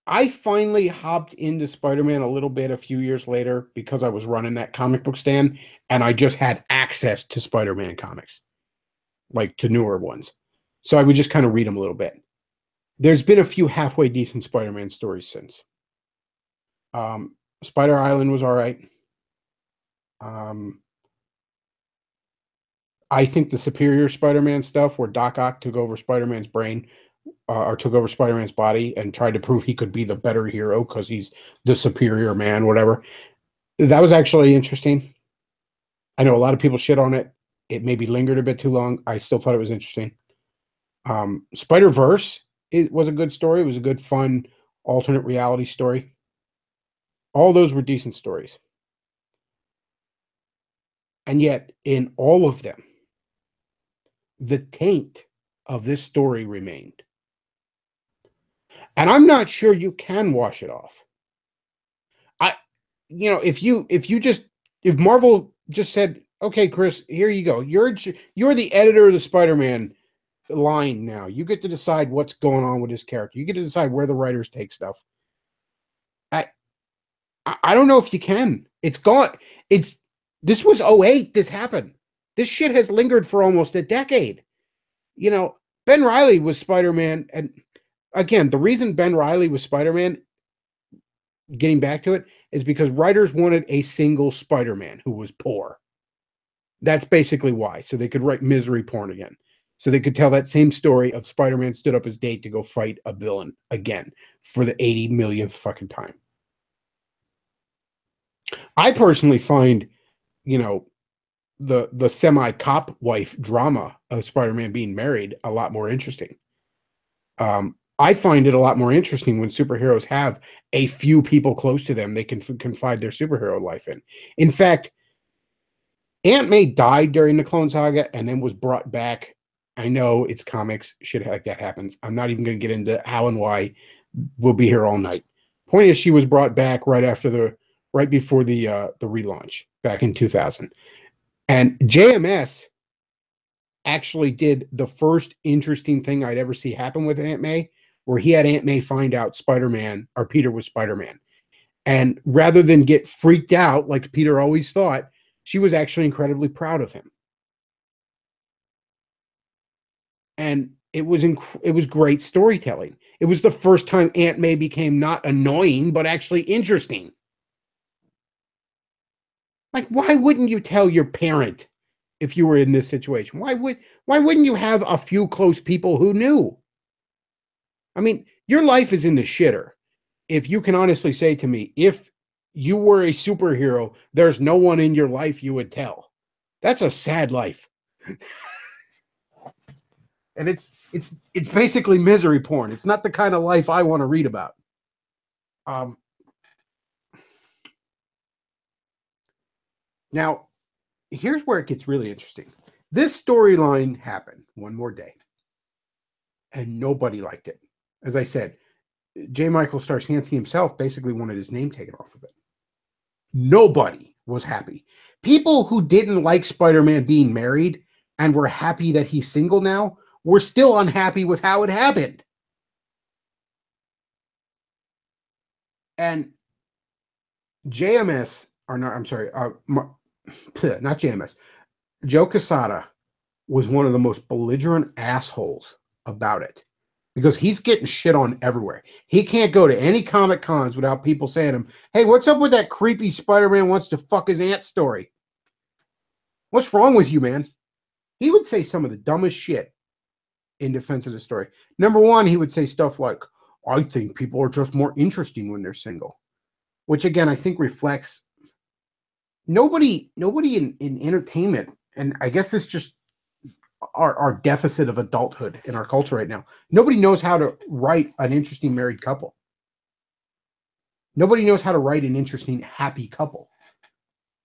I finally hopped into Spider-Man a little bit a few years later because I was running that comic book stand and I just had access to Spider-Man comics, like to newer ones. So I would just kind of read them a little bit. There's been a few halfway decent Spider-Man stories since. Spider Island was all right. I think the Superior Spider-Man stuff where Doc Ock took over Spider-Man's brain or took over Spider-Man's body and tried to prove he could be the better hero because he's the superior man, whatever. That was actually interesting. I know a lot of people shit on it. It maybe lingered a bit too long. I still thought it was interesting. Spider-Verse, it was a good story. It was a good, fun, alternate reality story. All those were decent stories. And yet, in all of them, the taint of this story remained. And I'm not sure you can wash it off. If Marvel just said, okay, Chris, here you go. You're the editor of the Spider-Man line now. You get to decide what's going on with this character. You get to decide where the writers take stuff. I don't know if you can. It's gone. This was 2008. This happened. This shit has lingered for almost a decade. Ben Reilly was Spider-Man. And again, the reason Ben Reilly was Spider-Man, getting back to it, is because writers wanted a single Spider-Man who was poor. That's basically why. So they could write misery porn again. So they could tell that same story of Spider-Man stood up his date to go fight a villain again for the 80 millionth fucking time. I personally find, the semi-cop wife drama of Spider-Man being married a lot more interesting. I find it a lot more interesting when superheroes have a few people close to them they can confide their superhero life in. In fact, Aunt May died during the Clone Saga and then was brought back. I know it's comics, shit like that happens. I'm not even going to get into how and why. We'll be here all night. Point is, she was brought back right before the relaunch back in 2000. And JMS actually did the first interesting thing I'd ever see happen with Aunt May, where he had Aunt May find out Spider-Man, or Peter was Spider-Man. And rather than get freaked out like Peter always thought, she was actually incredibly proud of him. And it was great storytelling. It was the first time Aunt May became not annoying, but actually interesting. Like, why wouldn't you tell your parent if you were in this situation? Why wouldn't you have a few close people who knew? I mean, your life is in the shitter. If you can honestly say to me, if you were a superhero, there's no one in your life you would tell. That's a sad life. And it's basically misery porn. It's not the kind of life I want to read about. Now, here's where it gets really interesting. This storyline happened one more day, and nobody liked it. As I said, J. Michael Straczynski himself basically wanted his name taken off of it. Nobody was happy. People who didn't like Spider-Man being married and were happy that he's single now were still unhappy with how it happened. And JMS, or no, I'm sorry, not JMS, Joe Quesada was one of the most belligerent assholes about it because he's getting shit on everywhere. He can't go to any Comic Cons without people saying to him, hey, what's up with that creepy Spider-Man wants to fuck his aunt story? What's wrong with you, man? He would say some of the dumbest shit in defense of the story. Number one, he would say stuff like, I think people are just more interesting when they're single. which again I think reflects nobody in entertainment, and I guess this just our deficit of adulthood in our culture right now. Nobody knows how to write an interesting married couple. Nobody knows how to write an interesting happy couple.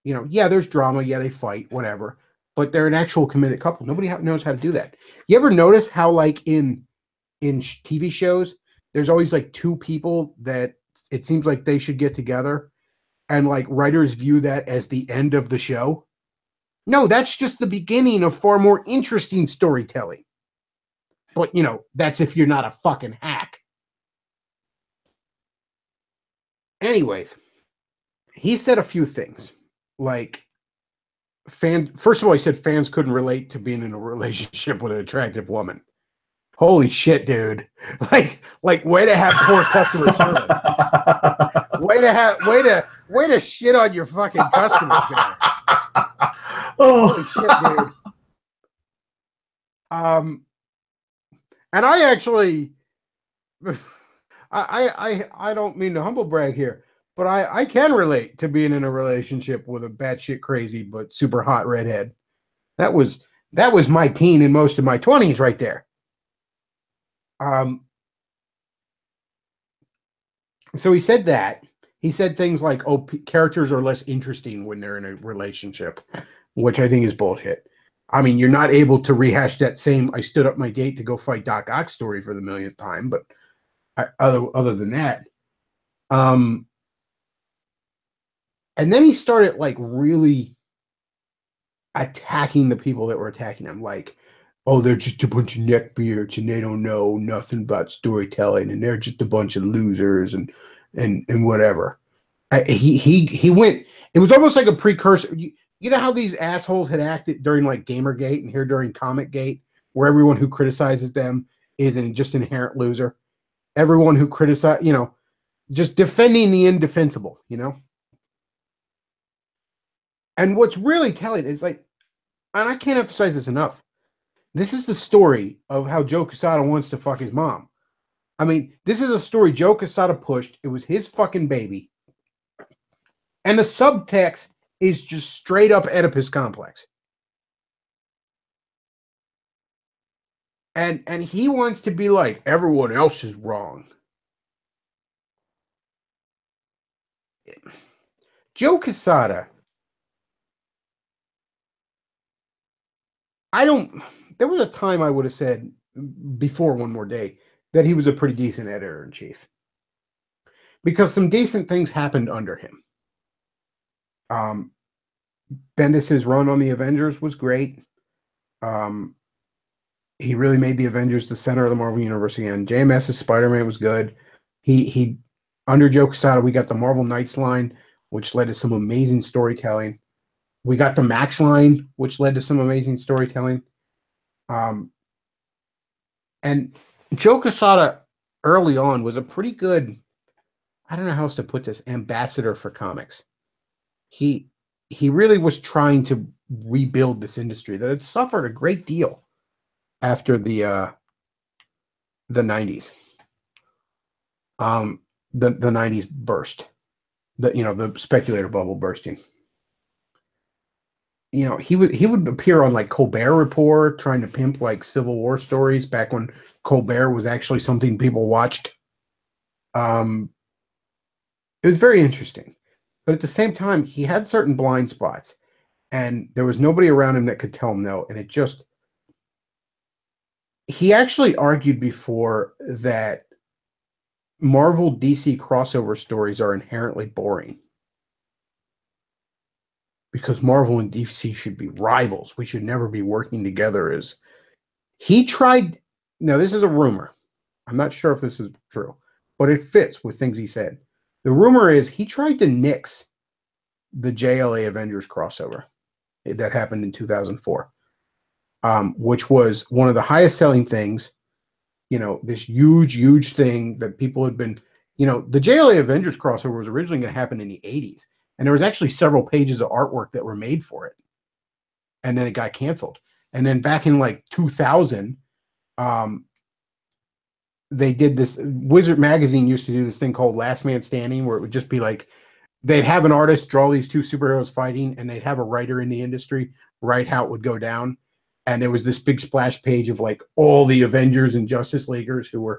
You know, yeah, there's drama, yeah, they fight, whatever, but they're an actual committed couple. Nobody knows how to do that. You ever notice how, like in TV shows, there's always like two people that it seems like they should get together, and like writers view that as the end of the show? No, that's just the beginning of far more interesting storytelling. But, you know, that's if you're not a fucking hack. Anyways, he said a few things. Like, first of all, he said fans couldn't relate to being in a relationship with an attractive woman. Holy shit, dude. Like way to have poor customer service. way to shit on your fucking customers there. Holy shit, dude. And I actually I don't mean to humble brag here, but I can relate to being in a relationship with a batshit crazy but super hot redhead. That was my teen and most of my 20s right there. So he said that. He said things like, oh, characters are less interesting when they're in a relationship, which I think is bullshit. I mean, you're not able to rehash that same I stood up my date to go fight Doc Ock story for the millionth time, but other than that. And then he started like really attacking the people that were attacking him, like, oh, they're just a bunch of neckbeards and they don't know nothing about storytelling and they're just a bunch of losers and whatever. He went. It was almost like a precursor. You know how these assholes had acted during like Gamergate and here during Comicgate, where everyone who criticizes them is just an inherent loser. Everyone who criticizes, you know, just defending the indefensible, you know. And what's really telling is like, and I can't emphasize this enough. This is the story of how Joe Quesada wants to fuck his mom. I mean, this is a story Joe Quesada pushed. It was his fucking baby. And the subtext is just straight up Oedipus complex. And he wants to be like, everyone else is wrong. Joe Quesada, there was a time I would have said before One More Day that he was a pretty decent editor-in-chief. Because some decent things happened under him. Bendis's run on the Avengers was great. He really made the Avengers the center of the Marvel Universe again. JMS's Spider-Man was good. He under Joe Quesada, we got the Marvel Knights line, which led to some amazing storytelling. We got the Max line, which led to some amazing storytelling. And Joe Quesada early on was a pretty good, I don't know how else to put this, ambassador for comics. He really was trying to rebuild this industry that had suffered a great deal after the 90s. The 90s burst. The speculator bubble bursting. You know, he would appear on like Colbert Report trying to pimp like Civil War stories back when Colbert was actually something people watched. It was very interesting. But at the same time, he had certain blind spots, and there was nobody around him that could tell him no. And he actually argued before that Marvel DC crossover stories are inherently boring. Because Marvel and DC should be rivals. We should never be working together as he tried. Now, this is a rumor. I'm not sure if this is true, but it fits with things he said. The rumor is he tried to nix the JLA Avengers crossover that happened in 2004, which was one of the highest selling things. You know, this huge thing that people had been, you know, the JLA Avengers crossover was originally going to happen in the 80s. And there was actually several pages of artwork that were made for it. And then it got canceled. And then back in like 2000, they did this. Wizard Magazine used to do this thing called Last Man Standing, where it would just be like they'd have an artist draw these two superheroes fighting, and they'd have a writer in the industry write how it would go down. And there was this big splash page of like all the Avengers and Justice Leaguers who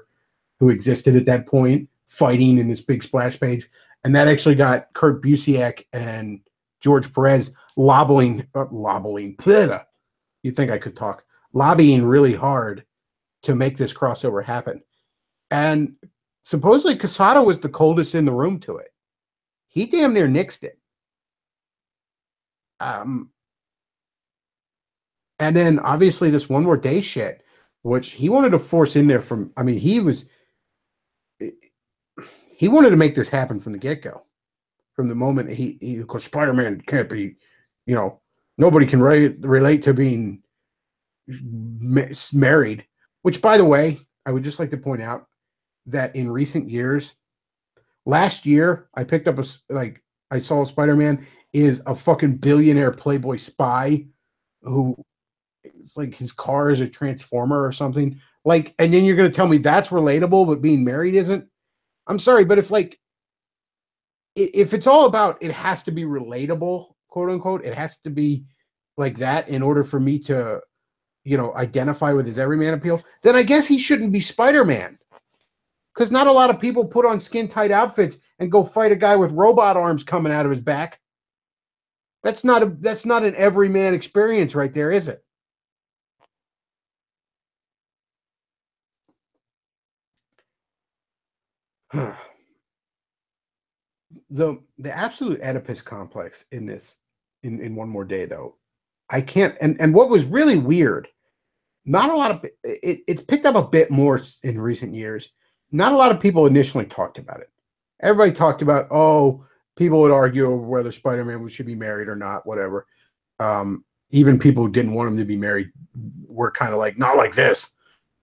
existed at that point fighting in this big splash page. And that actually got Kurt Busiek and George Perez lobbying, you'd think I could talk, lobbying really hard to make this crossover happen. And supposedly Quesada was the coldest in the room to it. He damn near nixed it. And then obviously this One More Day shit, which he wanted to force in there from, I mean, he wanted to make this happen from the get-go. From the moment because Spider-Man can't be, nobody can relate to being married. Which, by the way, I would just like to point out that in recent years, last year, I picked up I saw Spider-Man is a fucking billionaire playboy spy who, it's like his car is a transformer or something. Like, and then you're going to tell me that's relatable, but being married isn't? I'm sorry, but if it's all about, it has to be relatable, quote unquote, it has to be like that in order for me to, identify with his everyman appeal, then I guess he shouldn't be Spider-Man. Because not a lot of people put on skin-tight outfits and go fight a guy with robot arms coming out of his back. That's not an everyman experience right there, is it? The absolute Oedipus complex in this, in One More Day, though, I can't. And what was really weird, not a lot of it's picked up a bit more in recent years. Not a lot of people initially talked about it. Everybody talked about, people would argue over whether Spider-Man should be married or not, whatever. Even people who didn't want him to be married were kind of like, not like this.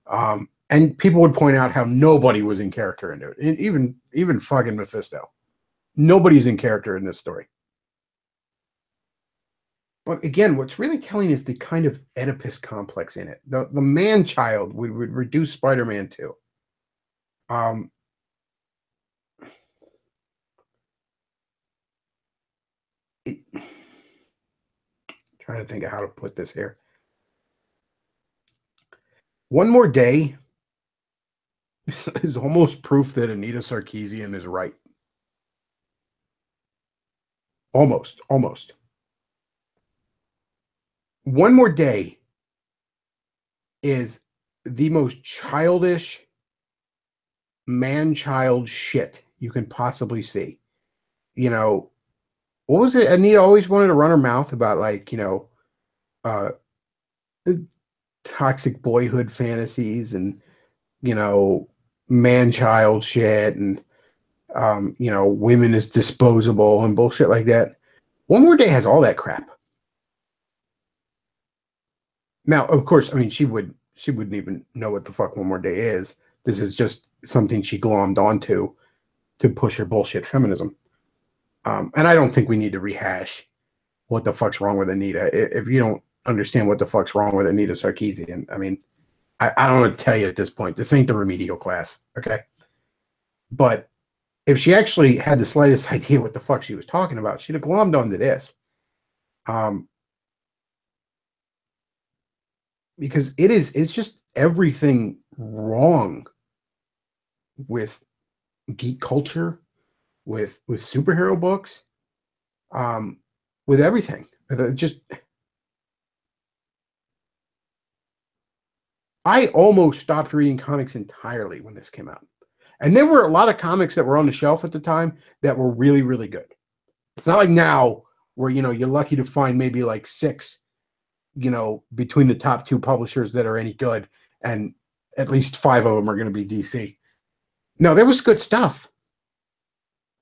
And people would point out how nobody was in character into it. Even fucking Mephisto. Nobody's in character in this story. But again, what's really telling is the kind of Oedipus complex in it. The man-child we would reduce Spider-Man to. Trying to think of how to put this here. One More Day is almost proof that Anita Sarkeesian is right. Almost. One More Day is the most childish man-child shit you can possibly see. What was it? Anita always wanted to run her mouth about, like, toxic boyhood fantasies and, man-child shit and, women as disposable and bullshit like that. One More Day has all that crap. Now, of course, I mean, she wouldn't even know what the fuck One More Day is. This is just something she glommed onto to push her bullshit feminism. And I don't think we need to rehash what the fuck's wrong with Anita. If you don't understand what the fuck's wrong with Anita Sarkeesian, I mean, I don't want to tell you at this point. This ain't the remedial class, okay? But if she actually had the slightest idea what the fuck she was talking about, she'd have glommed onto this. Because it's just everything wrong with geek culture, with superhero books, with everything. I almost stopped reading comics entirely when this came out. And there were a lot of comics that were on the shelf at the time that were really, really good. It's not like now where, you're lucky to find maybe like 6, between the top 2 publishers that are any good, and at least 5 of them are going to be DC. No, there was good stuff.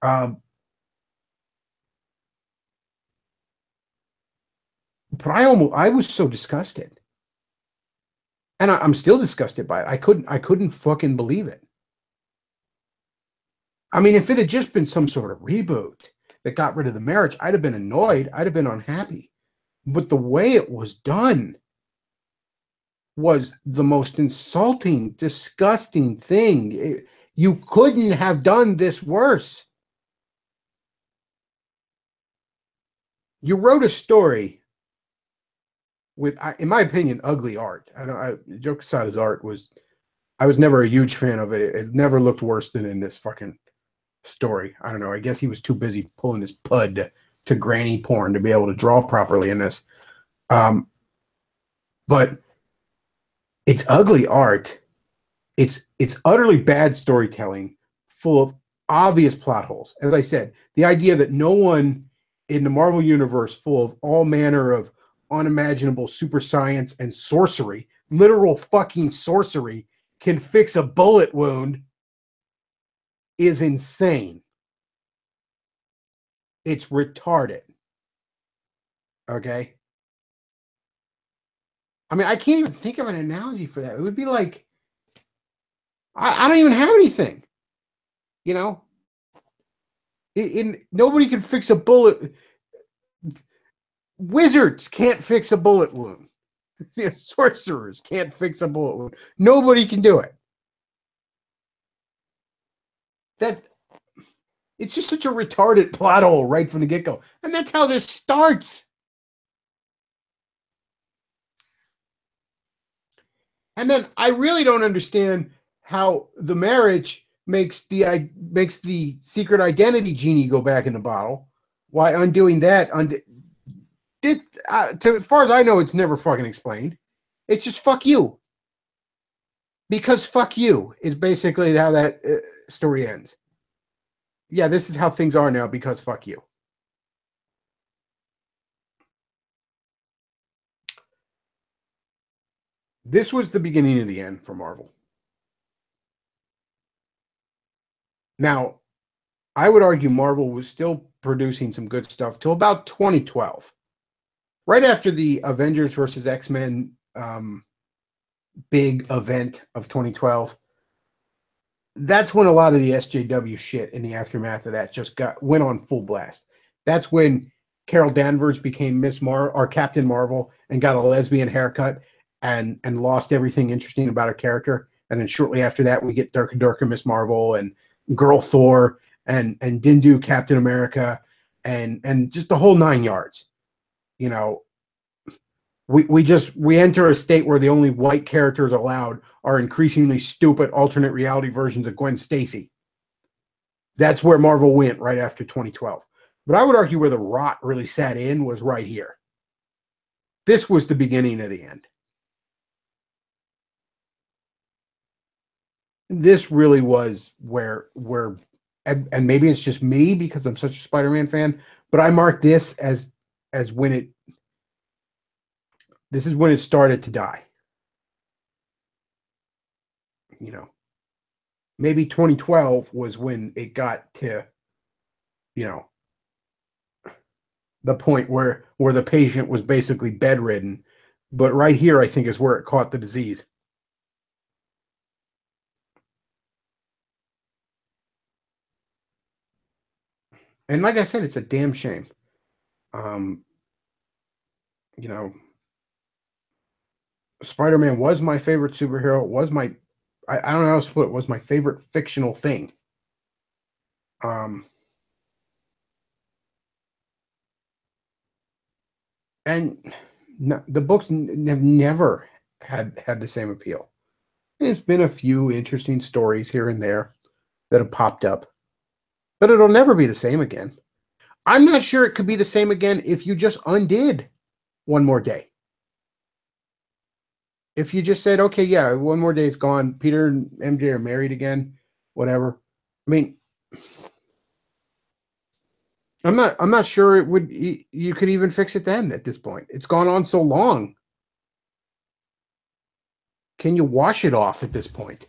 But I was so disgusted. And I'm still disgusted by it. I couldn't fucking believe it. I mean, if it had just been some sort of reboot that got rid of the marriage, I'd have been annoyed. I'd have been unhappy. But the way it was done was the most insulting, disgusting thing. You couldn't have done this worse. You wrote a story with, in my opinion, ugly art. Joe Quesada's art was, I was never a huge fan of it. It never looked worse than in this fucking story. I don't know. I guess he was too busy pulling his pud to granny porn to be able to draw properly in this. But it's ugly art. It's utterly bad storytelling, full of obvious plot holes. As I said, the idea that no one in the Marvel universe, full of all manner of unimaginable super science and sorcery, literal fucking sorcery, can fix a bullet wound is insane. It's retarded. Okay? I mean, I can't even think of an analogy for that. It would be like, I don't even have anything. You know? Nobody can fix a bullet. Wizards can't fix a bullet wound. Sorcerers can't fix a bullet wound. Nobody can do it. It's just such a retarded plot hole right from the get-go. And that's how this starts. And then I really don't understand how the marriage makes the secret identity genie go back in the bottle. Why undoing that? As far as I know, it's never fucking explained. It's just fuck you. Because fuck you is basically how that story ends. Yeah, this is how things are now because fuck you. This was the beginning of the end for Marvel. Now, I would argue Marvel was still producing some good stuff till about 2012. Right after the Avengers versus X-Men big event of 2012, that's when a lot of the SJW shit in the aftermath of that just went on full blast. That's when Carol Danvers became Captain Marvel and got a lesbian haircut and lost everything interesting about her character. And then shortly after that, we get Durka Miss Marvel and Girl Thor and Dindu Captain America and just the whole 9 yards. You know, we enter a state where the only white characters allowed are increasingly stupid alternate reality versions of Gwen Stacy. That's where Marvel went right after 2012. But I would argue where the rot really sat in was right here. This was the beginning of the end. This really was where and maybe it's just me because I'm such a Spider-Man fan, but I mark this as when this is when it started to die. You know, maybe 2012 was when it got to, you know, the point where the patient was basically bedridden. But right here, I think, is where it caught the disease. And like I said, it's a damn shame. You know, Spider-Man was my favorite superhero. It was I don't know how to put it, was my favorite fictional thing. And the books have never had the same appeal. There's been a few interesting stories here and there that have popped up, but it'll never be the same again. I'm not sure it could be the same again if you just undid One More Day. If you just said, okay, yeah, One More Day is gone. Peter and MJ are married again, whatever. I mean, I'm not sure it would. You could even fix it then. At this point, it's gone on so long. Can you wash it off at this point?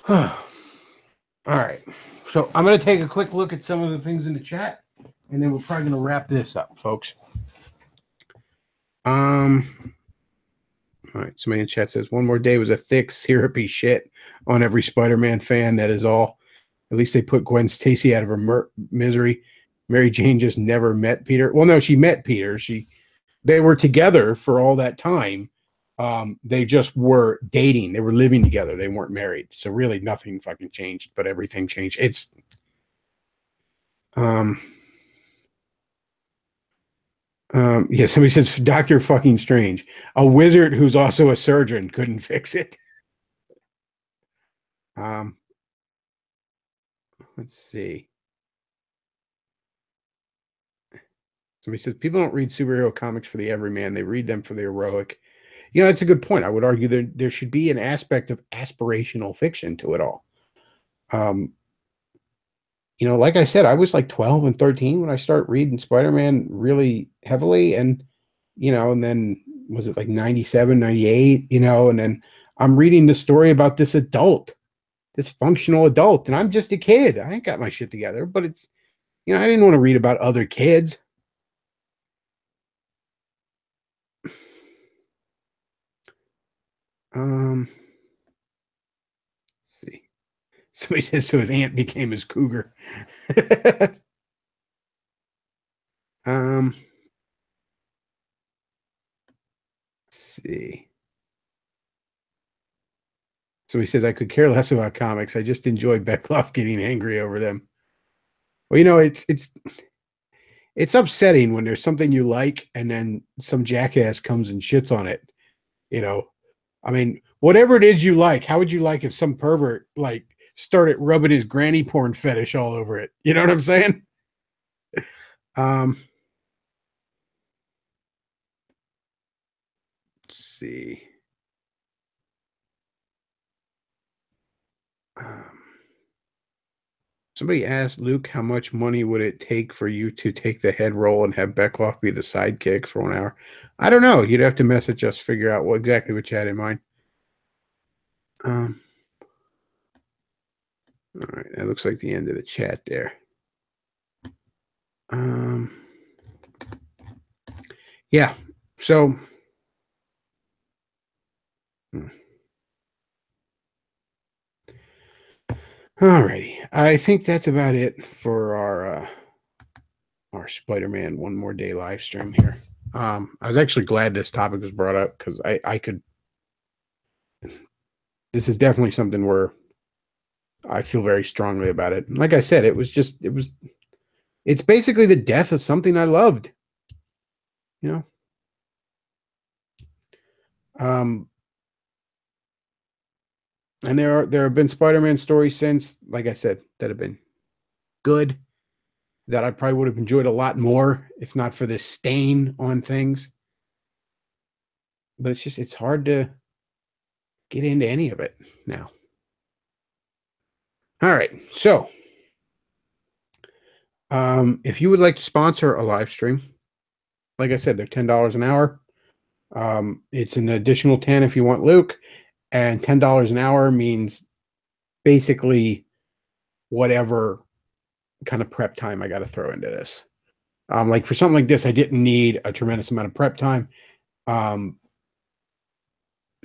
All right. So I'm going to take a quick look at some of the things in the chat, and then we're probably going to wrap this up, folks. All right. Somebody in the chat says One More Day was a thick, syrupy shit on every Spider-Man fan. That is all. At least they put Gwen Stacy out of her misery. Mary Jane just never met Peter. Well, no, she met Peter. They were together for all that time, They just were dating. They were living together. They weren't married. So really nothing fucking changed, but everything changed. It's yeah, somebody says Doctor fucking Strange. A wizard who's also a surgeon couldn't fix it. Um, let's see. Somebody says people don't read superhero comics for the everyman. They read them for the heroic. You know, that's a good point. I would argue there should be an aspect of aspirational fiction to it all. Um, you know, like I said, I was like 12 and 13 when I started reading Spider-Man really heavily. And, you know, and then was it like 97, 98, you know, and then I'm reading the story about this adult, this functional adult, and I'm just a kid. I ain't got my shit together, but it's, you know, I didn't want to read about other kids. Let's see. Somebody says so his aunt became his cougar. Let's see. So he says, I could care less about comics. I just enjoy Beckloff getting angry over them. Well, you know, it's upsetting when there's something you like and then some jackass comes and shits on it. You know, I mean, whatever it is you like, how would you like if some pervert like started rubbing his granny porn fetish all over it? You know what I'm saying? Um, let's see. Um, Somebody asked Luke how much money would it take for you to take the head role and have Beckloff be the sidekick for 1 hour? I don't know. You'd have to message us, figure out exactly what you had in mind. Um, all right, that looks like the end of the chat there. Yeah, so all righty. I think that's about it for our Spider-Man One More Day live stream here. I was actually glad this topic was brought up because I could. This is definitely something where I feel very strongly about it. Like I said, it's basically the death of something I loved. You know. And there have been Spider-Man stories since, like I said, that have been good, that I probably would have enjoyed a lot more if not for this stain on things. But it's hard to get into any of it now. All right. So if you would like to sponsor a live stream, like I said, they're $10 an hour. It's an additional 10 if you want Luke, and $10 an hour means basically whatever kind of prep time I got to throw into this. Like for something like this, I didn't need a tremendous amount of prep time.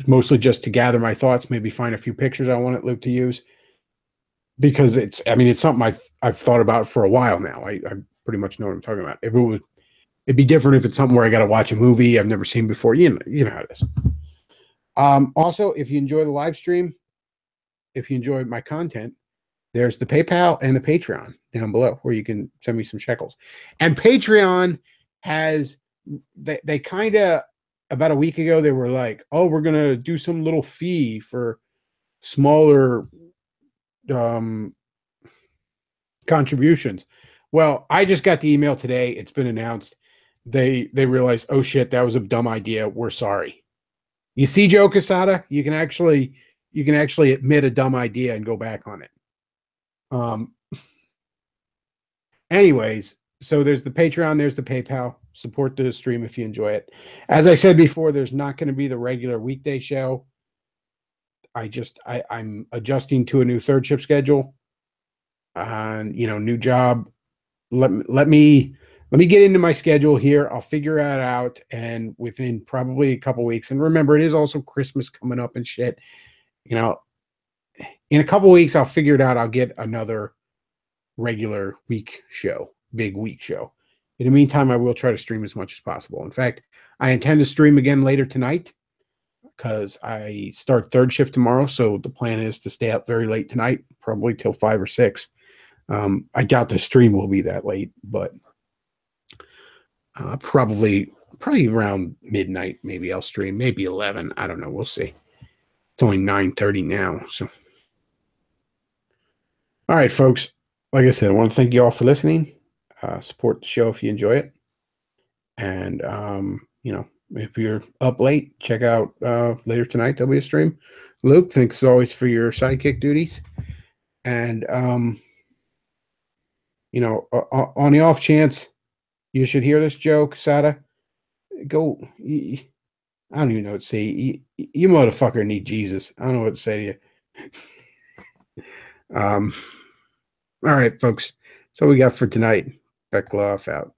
Mostly just to gather my thoughts, maybe find a few pictures I wanted Luke to use, because it's something I've thought about for a while now. I pretty much know what I'm talking about. It'd be different if it's something where I got to watch a movie I've never seen before. You know how it is. Also, if you enjoy the live stream, if you enjoy my content, there's the PayPal and the Patreon down below where you can send me some shekels. And Patreon has, they kind of, about a week ago, they were like, oh, we're going to do some little fee for smaller contributions. Well, I just got the email today. It's been announced. They realized, oh shit, that was a dumb idea. We're sorry. You see, Joe Quesada, you can actually admit a dumb idea and go back on it. Anyways, so there's the Patreon, there's the PayPal. Support the stream if you enjoy it. As I said before, there's not going to be the regular weekday show. I'm adjusting to a new third shift schedule, and new job. Let me get into my schedule here. I'll figure it out, and within probably a couple weeks. And remember, it is also Christmas coming up and shit. In a couple weeks, I'll figure it out. I'll get another regular week show, big week show. In the meantime, I will try to stream as much as possible. In fact, I intend to stream again later tonight. because I start third shift tomorrow. So the plan is to stay up very late tonight, probably till 5 or 6. I doubt the stream will be that late, but probably around midnight. Maybe I'll stream, maybe 11. I don't know. We'll see. It's only 9:30 now. So, all right, folks. Like I said, I want to thank you all for listening. Support the show if you enjoy it. And, if you're up late, check out later tonight. There'll be a stream. Luke, thanks as always for your sidekick duties. And, on the off chance you should hear this joke, Sada, go. I don't even know what to say. You motherfucker need Jesus. I don't know what to say to you. All right, folks. That's all we got for tonight. Beck Love out.